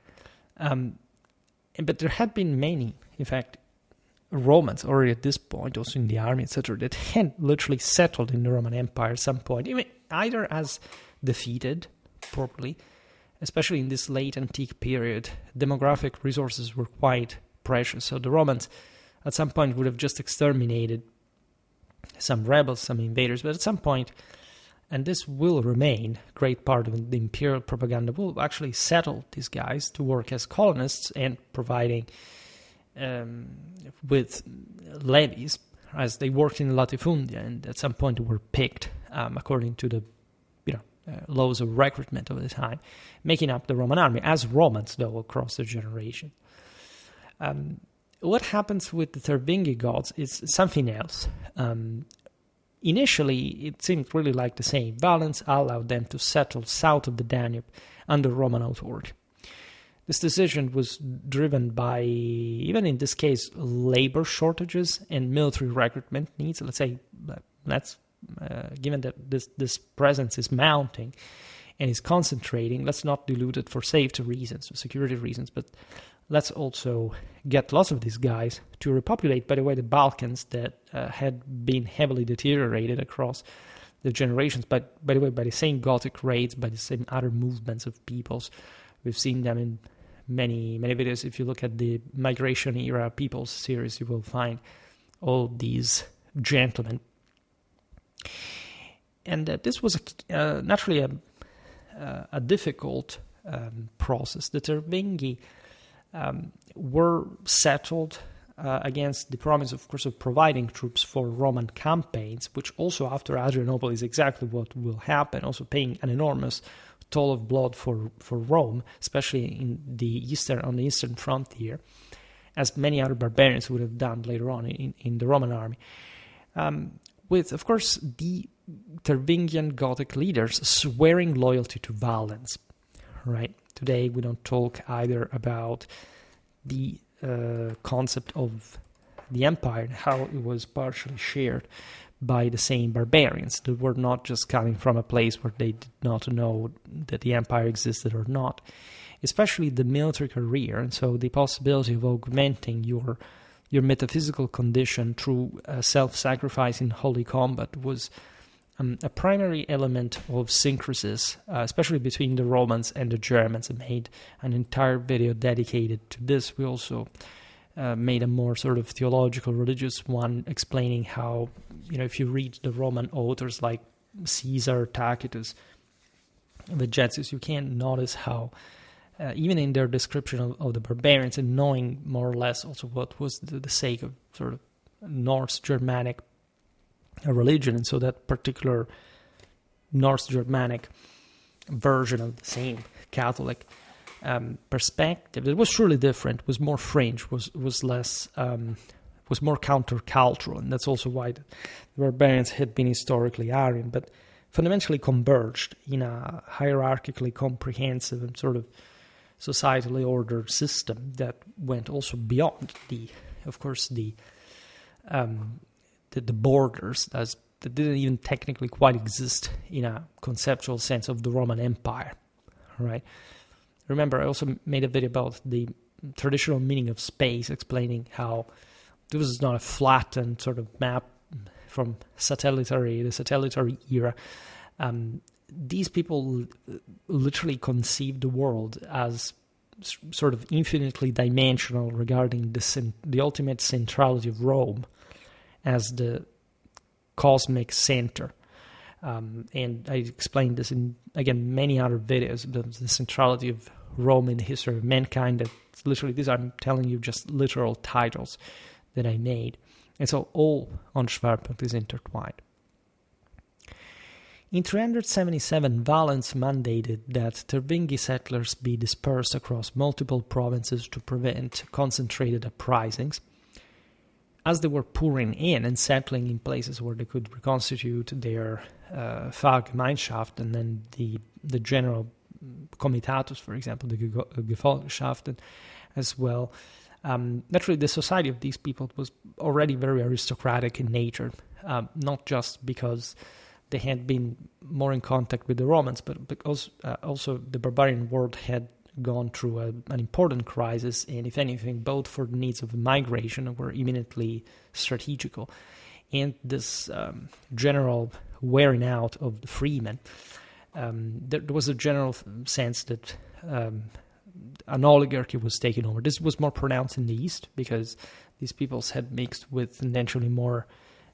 S1: But there had been many, in fact, Romans already at this point, also in the army, etc., that had literally settled in the Roman Empire at some point, either as defeated properly, especially in this late antique period. Demographic resources were quite precious, so the Romans at some point would have just exterminated some rebels, some invaders, but at some point, and this will remain, great part of the imperial propaganda will actually settle these guys to work as colonists and providing with levies, as they worked in latifundia, and at some point were picked according to the laws of recruitment of the time, making up the Roman army as Romans, though, across the generation. What happens with the Tervingi gods is something else. Initially, it seemed really like the same. Valens allowed them to settle south of the Danube under Roman authority. This decision was driven by, even in this case, labor shortages and military recruitment needs. Let's say, given that this presence is mounting and is concentrating, let's not dilute it for safety reasons, security reasons, but let's also get lots of these guys to repopulate, by the way, the Balkans that had been heavily deteriorated across the generations, but by the way, by the same Gothic raids, by the same other movements of peoples. We've seen them in many videos. If you look at the Migration Era Peoples series, you will find all these gentlemen. And this was naturally a difficult process. The Tervingi were settled against the promise, of course, of providing troops for Roman campaigns, which also after Adrianople is exactly what will happen, also paying an enormous toll of blood for Rome, especially on the eastern frontier, as many other barbarians would have done later on in the Roman army. With, of course, the Tervingian Gothic leaders swearing loyalty to Valens, right? Today we don't talk either about the concept of the empire and how it was partially shared by the same barbarians that were not just coming from a place where they did not know that the empire existed or not, especially the military career, and so the possibility of augmenting your metaphysical condition through self-sacrifice in holy combat was a primary element of syncresis, especially between the Romans and the Germans. I made an entire video dedicated to this. We also made a more sort of theological, religious one, explaining how, if you read the Roman authors like Caesar, Tacitus, Vegetius, you can notice how, even in their description of the barbarians and knowing more or less also what was the sake of sort of Norse Germanic religion, and so that particular Norse Germanic version of the same Catholic perspective, it was surely different, was more fringe, was less, was more countercultural, and that's also why the barbarians had been historically Aryan, but fundamentally converged in a hierarchically comprehensive and sort of societally ordered system that went also beyond the borders that didn't even technically quite exist in a conceptual sense of the Roman Empire, right? Remember, I also made a video about the traditional meaning of space, explaining how this is not a flattened sort of map from the satellitary era. These people literally conceived the world as sort of infinitely dimensional regarding the ultimate centrality of Rome as the cosmic center. And I explained this in, again, many other videos, the centrality of Rome in the history of mankind. That literally, these I'm telling you just literal titles that I made. And so all on Schwerpunkt is intertwined. In 377, Valens mandated that Tervingi settlers be dispersed across multiple provinces to prevent concentrated uprisings. As they were pouring in and settling in places where they could reconstitute their Fachgemeinschaft and then the general Comitatus, for example, the Gefolgschaft as well, naturally the society of these people was already very aristocratic in nature, not just because they had been more in contact with the Romans, but because also the barbarian world had gone through an important crisis, and if anything, both for the needs of migration were eminently strategical, and this general wearing out of the freemen. There was a general sense that an oligarchy was taking over. This was more pronounced in the East because these peoples had mixed with naturally more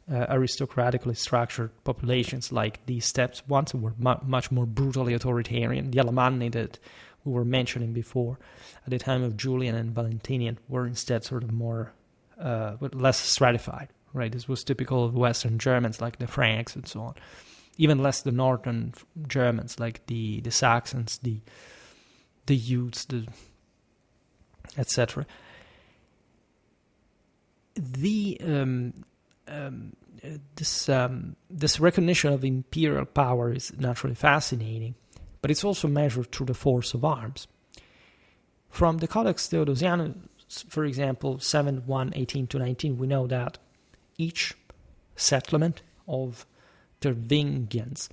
S1: aristocratically structured populations like the steppes ones, who were much more brutally authoritarian. The Alemanni that we were mentioning before at the time of Julian and Valentinian were instead sort of more less stratified, right? This was typical of Western Germans like the Franks and so on. Even less the Northern Germans like the Saxons, the Utes, etc. This recognition of imperial power is naturally fascinating, but it's also measured through the force of arms. From the Codex Theodosianus, for example, 7.1.18-19, we know that each settlement of Tervingians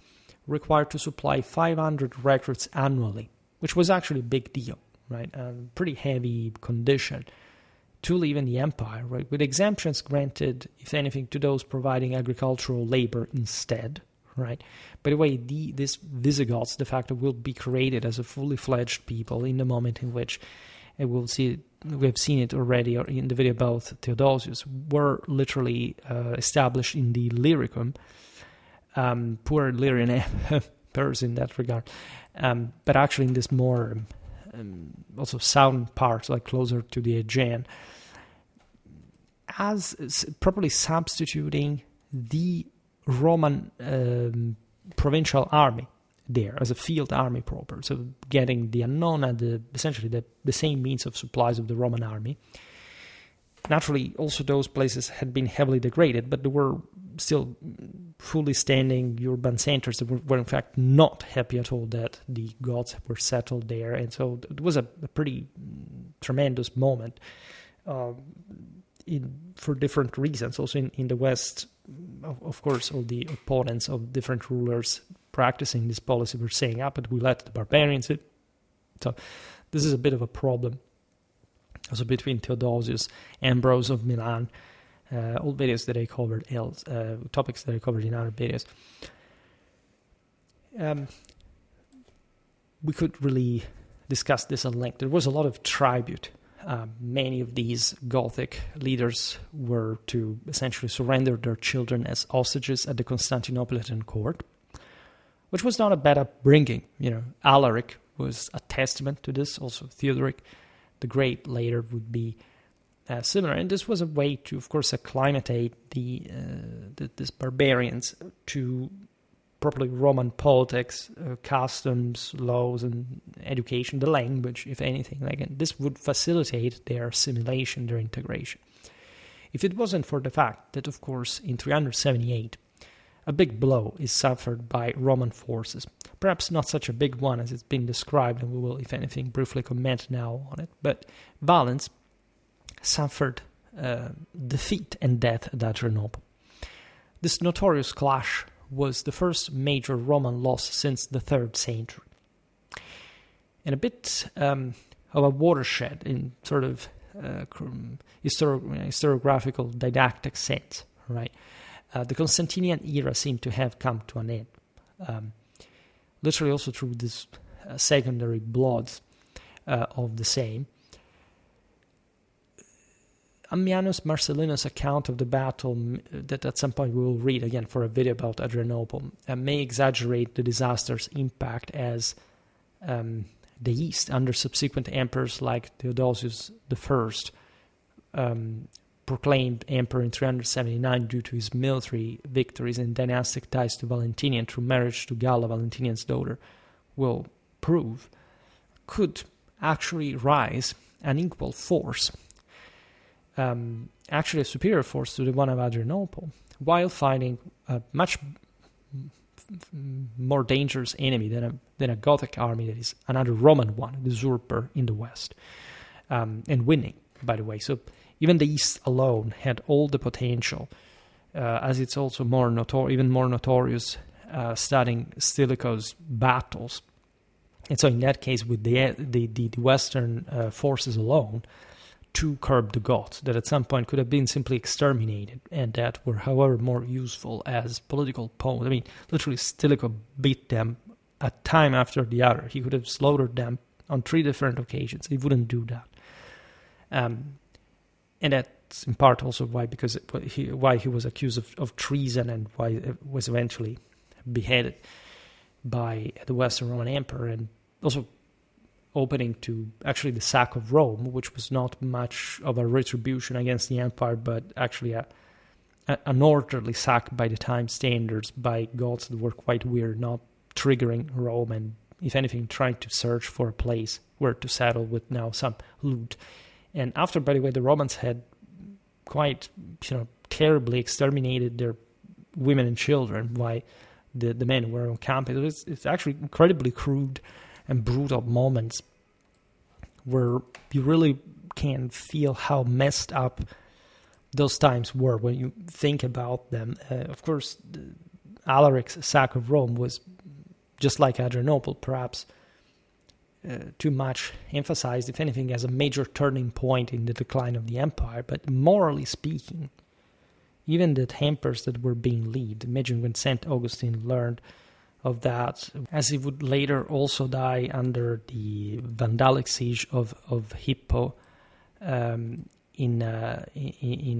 S1: required to supply 500 recruits annually, which was actually a big deal, right? A pretty heavy condition to live in the empire, right? With exemptions granted, if anything, to those providing agricultural labor instead, right? By the way, these Visigoths, de facto, will be created as a fully fledged people in the moment in which we have seen it already in the video about Theodosius, were literally established in the Illyricum. Poor Illyrian emperors in that regard, but actually in this more also southern part, like closer to the Aegean, as properly substituting the Roman provincial army there as a field army proper, so getting the annona, essentially the same means of supplies of the Roman army. Naturally, also those places had been heavily degraded, but there were still fully standing urban centers that were in fact not happy at all that the Goths were settled there, and so it was a pretty tremendous moment for different reasons. Also in the West, of course, all the opponents of different rulers practicing this policy were saying, but we let the barbarians in. So this is a bit of a problem also between Theodosius, Ambrose of Milan, all videos that I covered, topics that I covered in other videos. We could really discuss this at length. There was a lot of tribute. Many of these Gothic leaders were to essentially surrender their children as hostages at the Constantinopolitan court, which was not a bad upbringing. Alaric was a testament to this. Also, Theodoric the Great later would be similar, and this was a way to, of course, acclimatate these barbarians to properly Roman politics, customs, laws, and education, the language, if anything. This would facilitate their assimilation, their integration. If it wasn't for the fact that, of course, in 378, a big blow is suffered by Roman forces. Perhaps not such a big one as it's been described, and we will, if anything, briefly comment now on it. But Valens suffered defeat and death at Adrianople. This notorious clash was the first major Roman loss since the 3rd century, and a bit of a watershed in sort of historiographical didactic sense, right? The Constantinian era seemed to have come to an end, literally also through this secondary bloods of the same. Ammianus Marcellinus' account of the battle that at some point we will read again for a video about Adrianople may exaggerate the disaster's impact, as the East, under subsequent emperors like Theodosius I, proclaimed emperor in 379 due to his military victories and dynastic ties to Valentinian through marriage to Galla, Valentinian's daughter, will prove, could actually rise an equal force, actually a superior force to the one of Adrianople, while fighting a much more dangerous enemy than a Gothic army that is another Roman one, the usurper in the west, and winning, by the way. So even the East alone had all the potential, as it's also even more notorious studying Stilicho's battles. And so in that case, with the Western forces alone, to curb the Goths, that at some point could have been simply exterminated, and that were, however, more useful as political pawns. I mean, literally, Stilicho beat them a time after the other. He could have slaughtered them on 3 different occasions. He wouldn't do that. And that's in part also why he was accused of treason, and why he was eventually beheaded by the Western Roman Emperor, and also opening to actually the sack of Rome, which was not much of a retribution against the empire, but actually an orderly sack by the time standards by gods that were quite weird, not triggering Rome, and if anything, trying to search for a place where to settle with now some loot. And after, by the way, the Romans had quite, terribly exterminated their women and children, while the men were on campus. It's actually incredibly crude and brutal moments where you really can feel how messed up those times were when you think about them. Of course, Alaric's sack of Rome was, just like Adrianople, perhaps too much emphasized, if anything, as a major turning point in the decline of the empire. But morally speaking, even the tempers that were being led, imagine when St. Augustine learned of that, as he would later also die under the Vandalic siege of Hippo in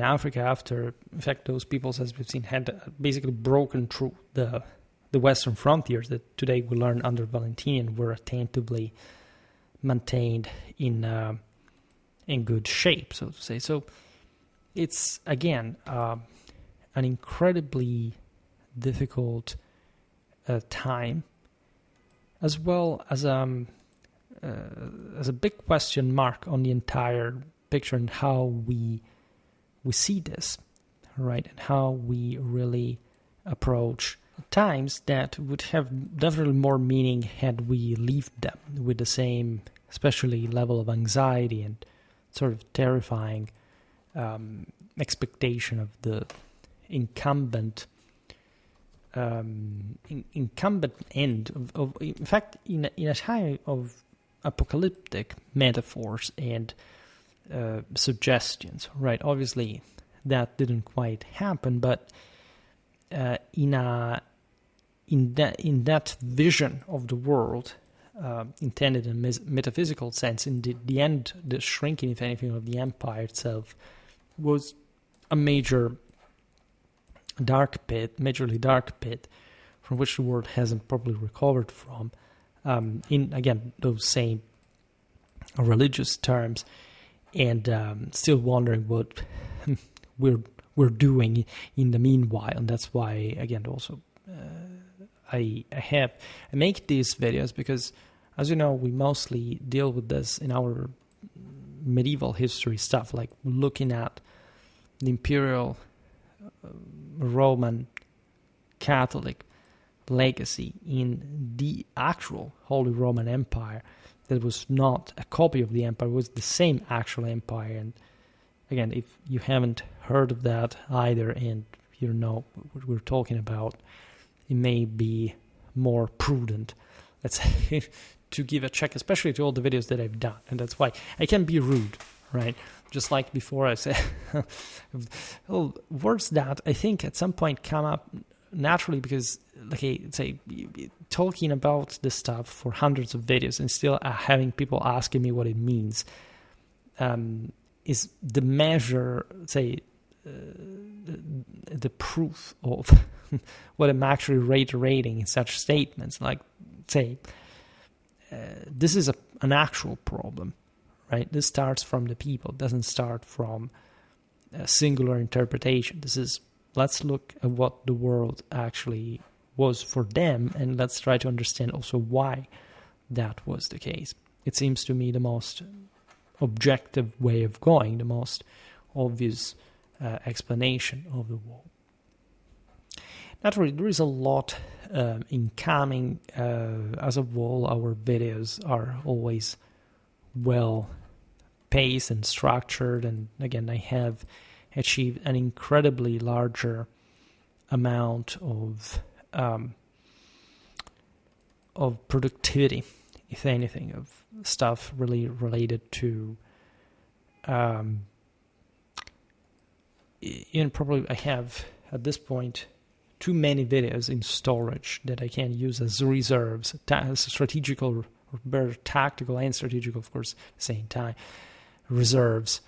S1: Africa. After, in fact, those peoples, as we've seen, had basically broken through the western frontiers that today we learn under Valentinian were attentively maintained in good shape, so to say. So it's again an incredibly difficult time, as well as a big question mark on the entire picture and how we see this, right, and how we really approach times that would have definitely more meaning had we lived them with the same, especially level of anxiety and sort of terrifying expectation of the incumbent end of in fact, in a time of apocalyptic metaphors and suggestions, right? Obviously, that didn't quite happen, but in that vision of the world, intended in a metaphysical sense, in the end, the shrinking, if anything, of the empire itself was a majorly dark pit from which the world hasn't probably recovered from, in, again, those same religious terms, and still wondering what we're doing in the meanwhile. And that's why, again, also I make these videos because, as you know, we mostly deal with this in our medieval history stuff, like looking at the imperial Roman Catholic legacy in the actual Holy Roman Empire that was not a copy of the empire, was the same actual empire. And again, if you haven't heard of that either and you don't know what we're talking about, it may be more prudent, let's say, to give a check, especially to all the videos that I've done. And that's why I can be rude, right? Just like before I said, well, words that I think at some point come up naturally because, like, say, talking about this stuff for hundreds of videos and still having people asking me what it means is the measure, say, the proof of what I'm actually reiterating in such statements. Like, say, this is an actual problem, right? This starts from the people. It doesn't start from a singular interpretation. This is, let's look at what the world actually was for them, and let's try to understand also why that was the case. It seems to me the most objective way of going, the most obvious explanation of the war. Naturally, there is a lot incoming. As a whole, our videos are always well paced and structured, and again, I have achieved an incredibly larger amount of productivity, if anything, of stuff really related to probably I have at this point too many videos in storage that I can use as reserves, strategical, or better tactical and strategical, of course, at the same time, reserves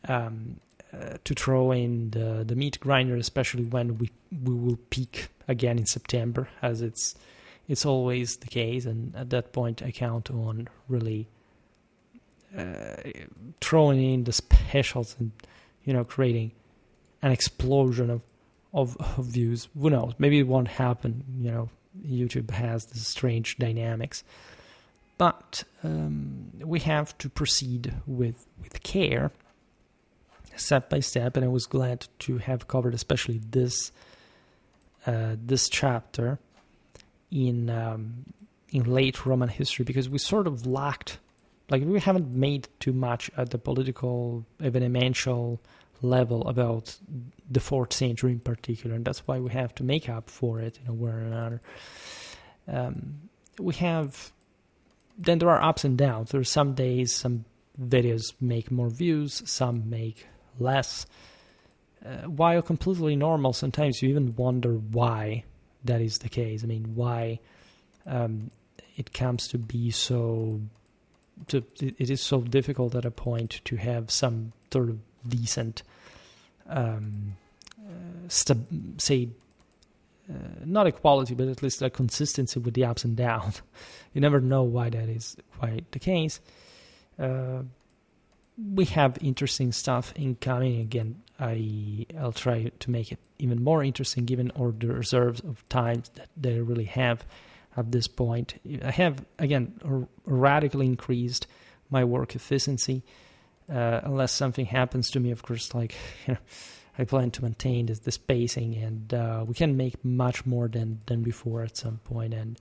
S1: to throw in the meat grinder, especially when we will peak again in September, as it's always the case, and at that point I count on really throwing in the specials and creating an explosion of views. Who knows? Maybe it won't happen. YouTube has this strange dynamics, but we have to proceed with care, step by step. And I was glad to have covered, especially this chapter in late Roman history, because we sort of lacked, we haven't made too much at the political, evenemential level about the 4th century in particular, and that's why we have to make up for it in a way or another. Then there are ups and downs. There are some days some videos make more views, some make less. While completely normal, sometimes you even wonder why that is the case. I mean, why it comes to be so... it is so difficult at a point to have some sort of decent, not equality, but at least a consistency with the ups and downs. You never know why that is quite the case. We have interesting stuff incoming. Again, I'll try to make it even more interesting given all the reserves of time that they really have at this point. I have, again, radically increased my work efficiency. Unless something happens to me, of course, I plan to maintain the spacing, and we can make much more than before at some point. And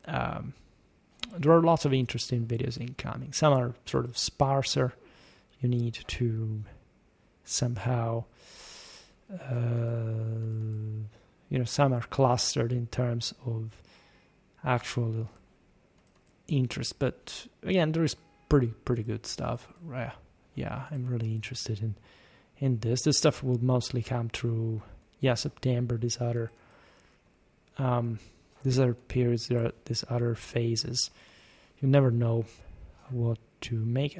S1: there are lots of interesting videos incoming. Some are sort of sparser. You need to somehow, some are clustered in terms of actual interest. But again, there is pretty good stuff. Yeah, I'm really interested in this. This stuff will mostly come through September. These other periods, these other phases. You never know what to make.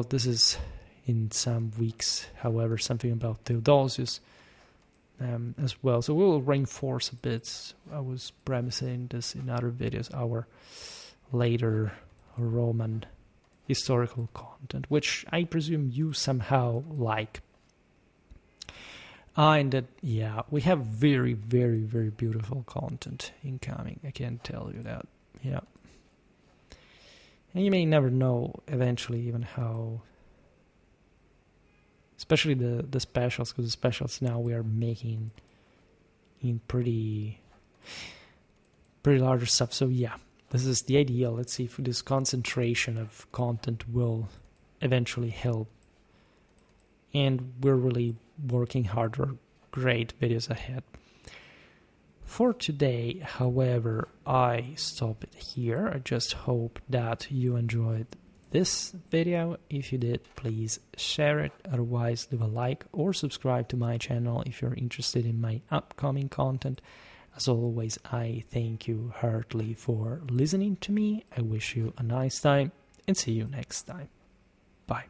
S1: This is in some weeks, however, something about Theodosius as well. So we will reinforce a bit. I was premising this in other videos, our later Roman historical content, which I presume you somehow like. And that, we have very, very, very beautiful content incoming. I can tell you that. Yeah. And you may never know eventually even how, especially the specials, because the specials now we are making in pretty larger stuff. So this is the ideal. Let's see if this concentration of content will eventually help. And we're really working harder. Great videos ahead. For today, however, I stop it here. I just hope that you enjoyed this video. If you did, please share it. Otherwise, leave a like or subscribe to my channel if you're interested in my upcoming content. As always, I thank you heartily for listening to me. I wish you a nice time and see you next time. Bye.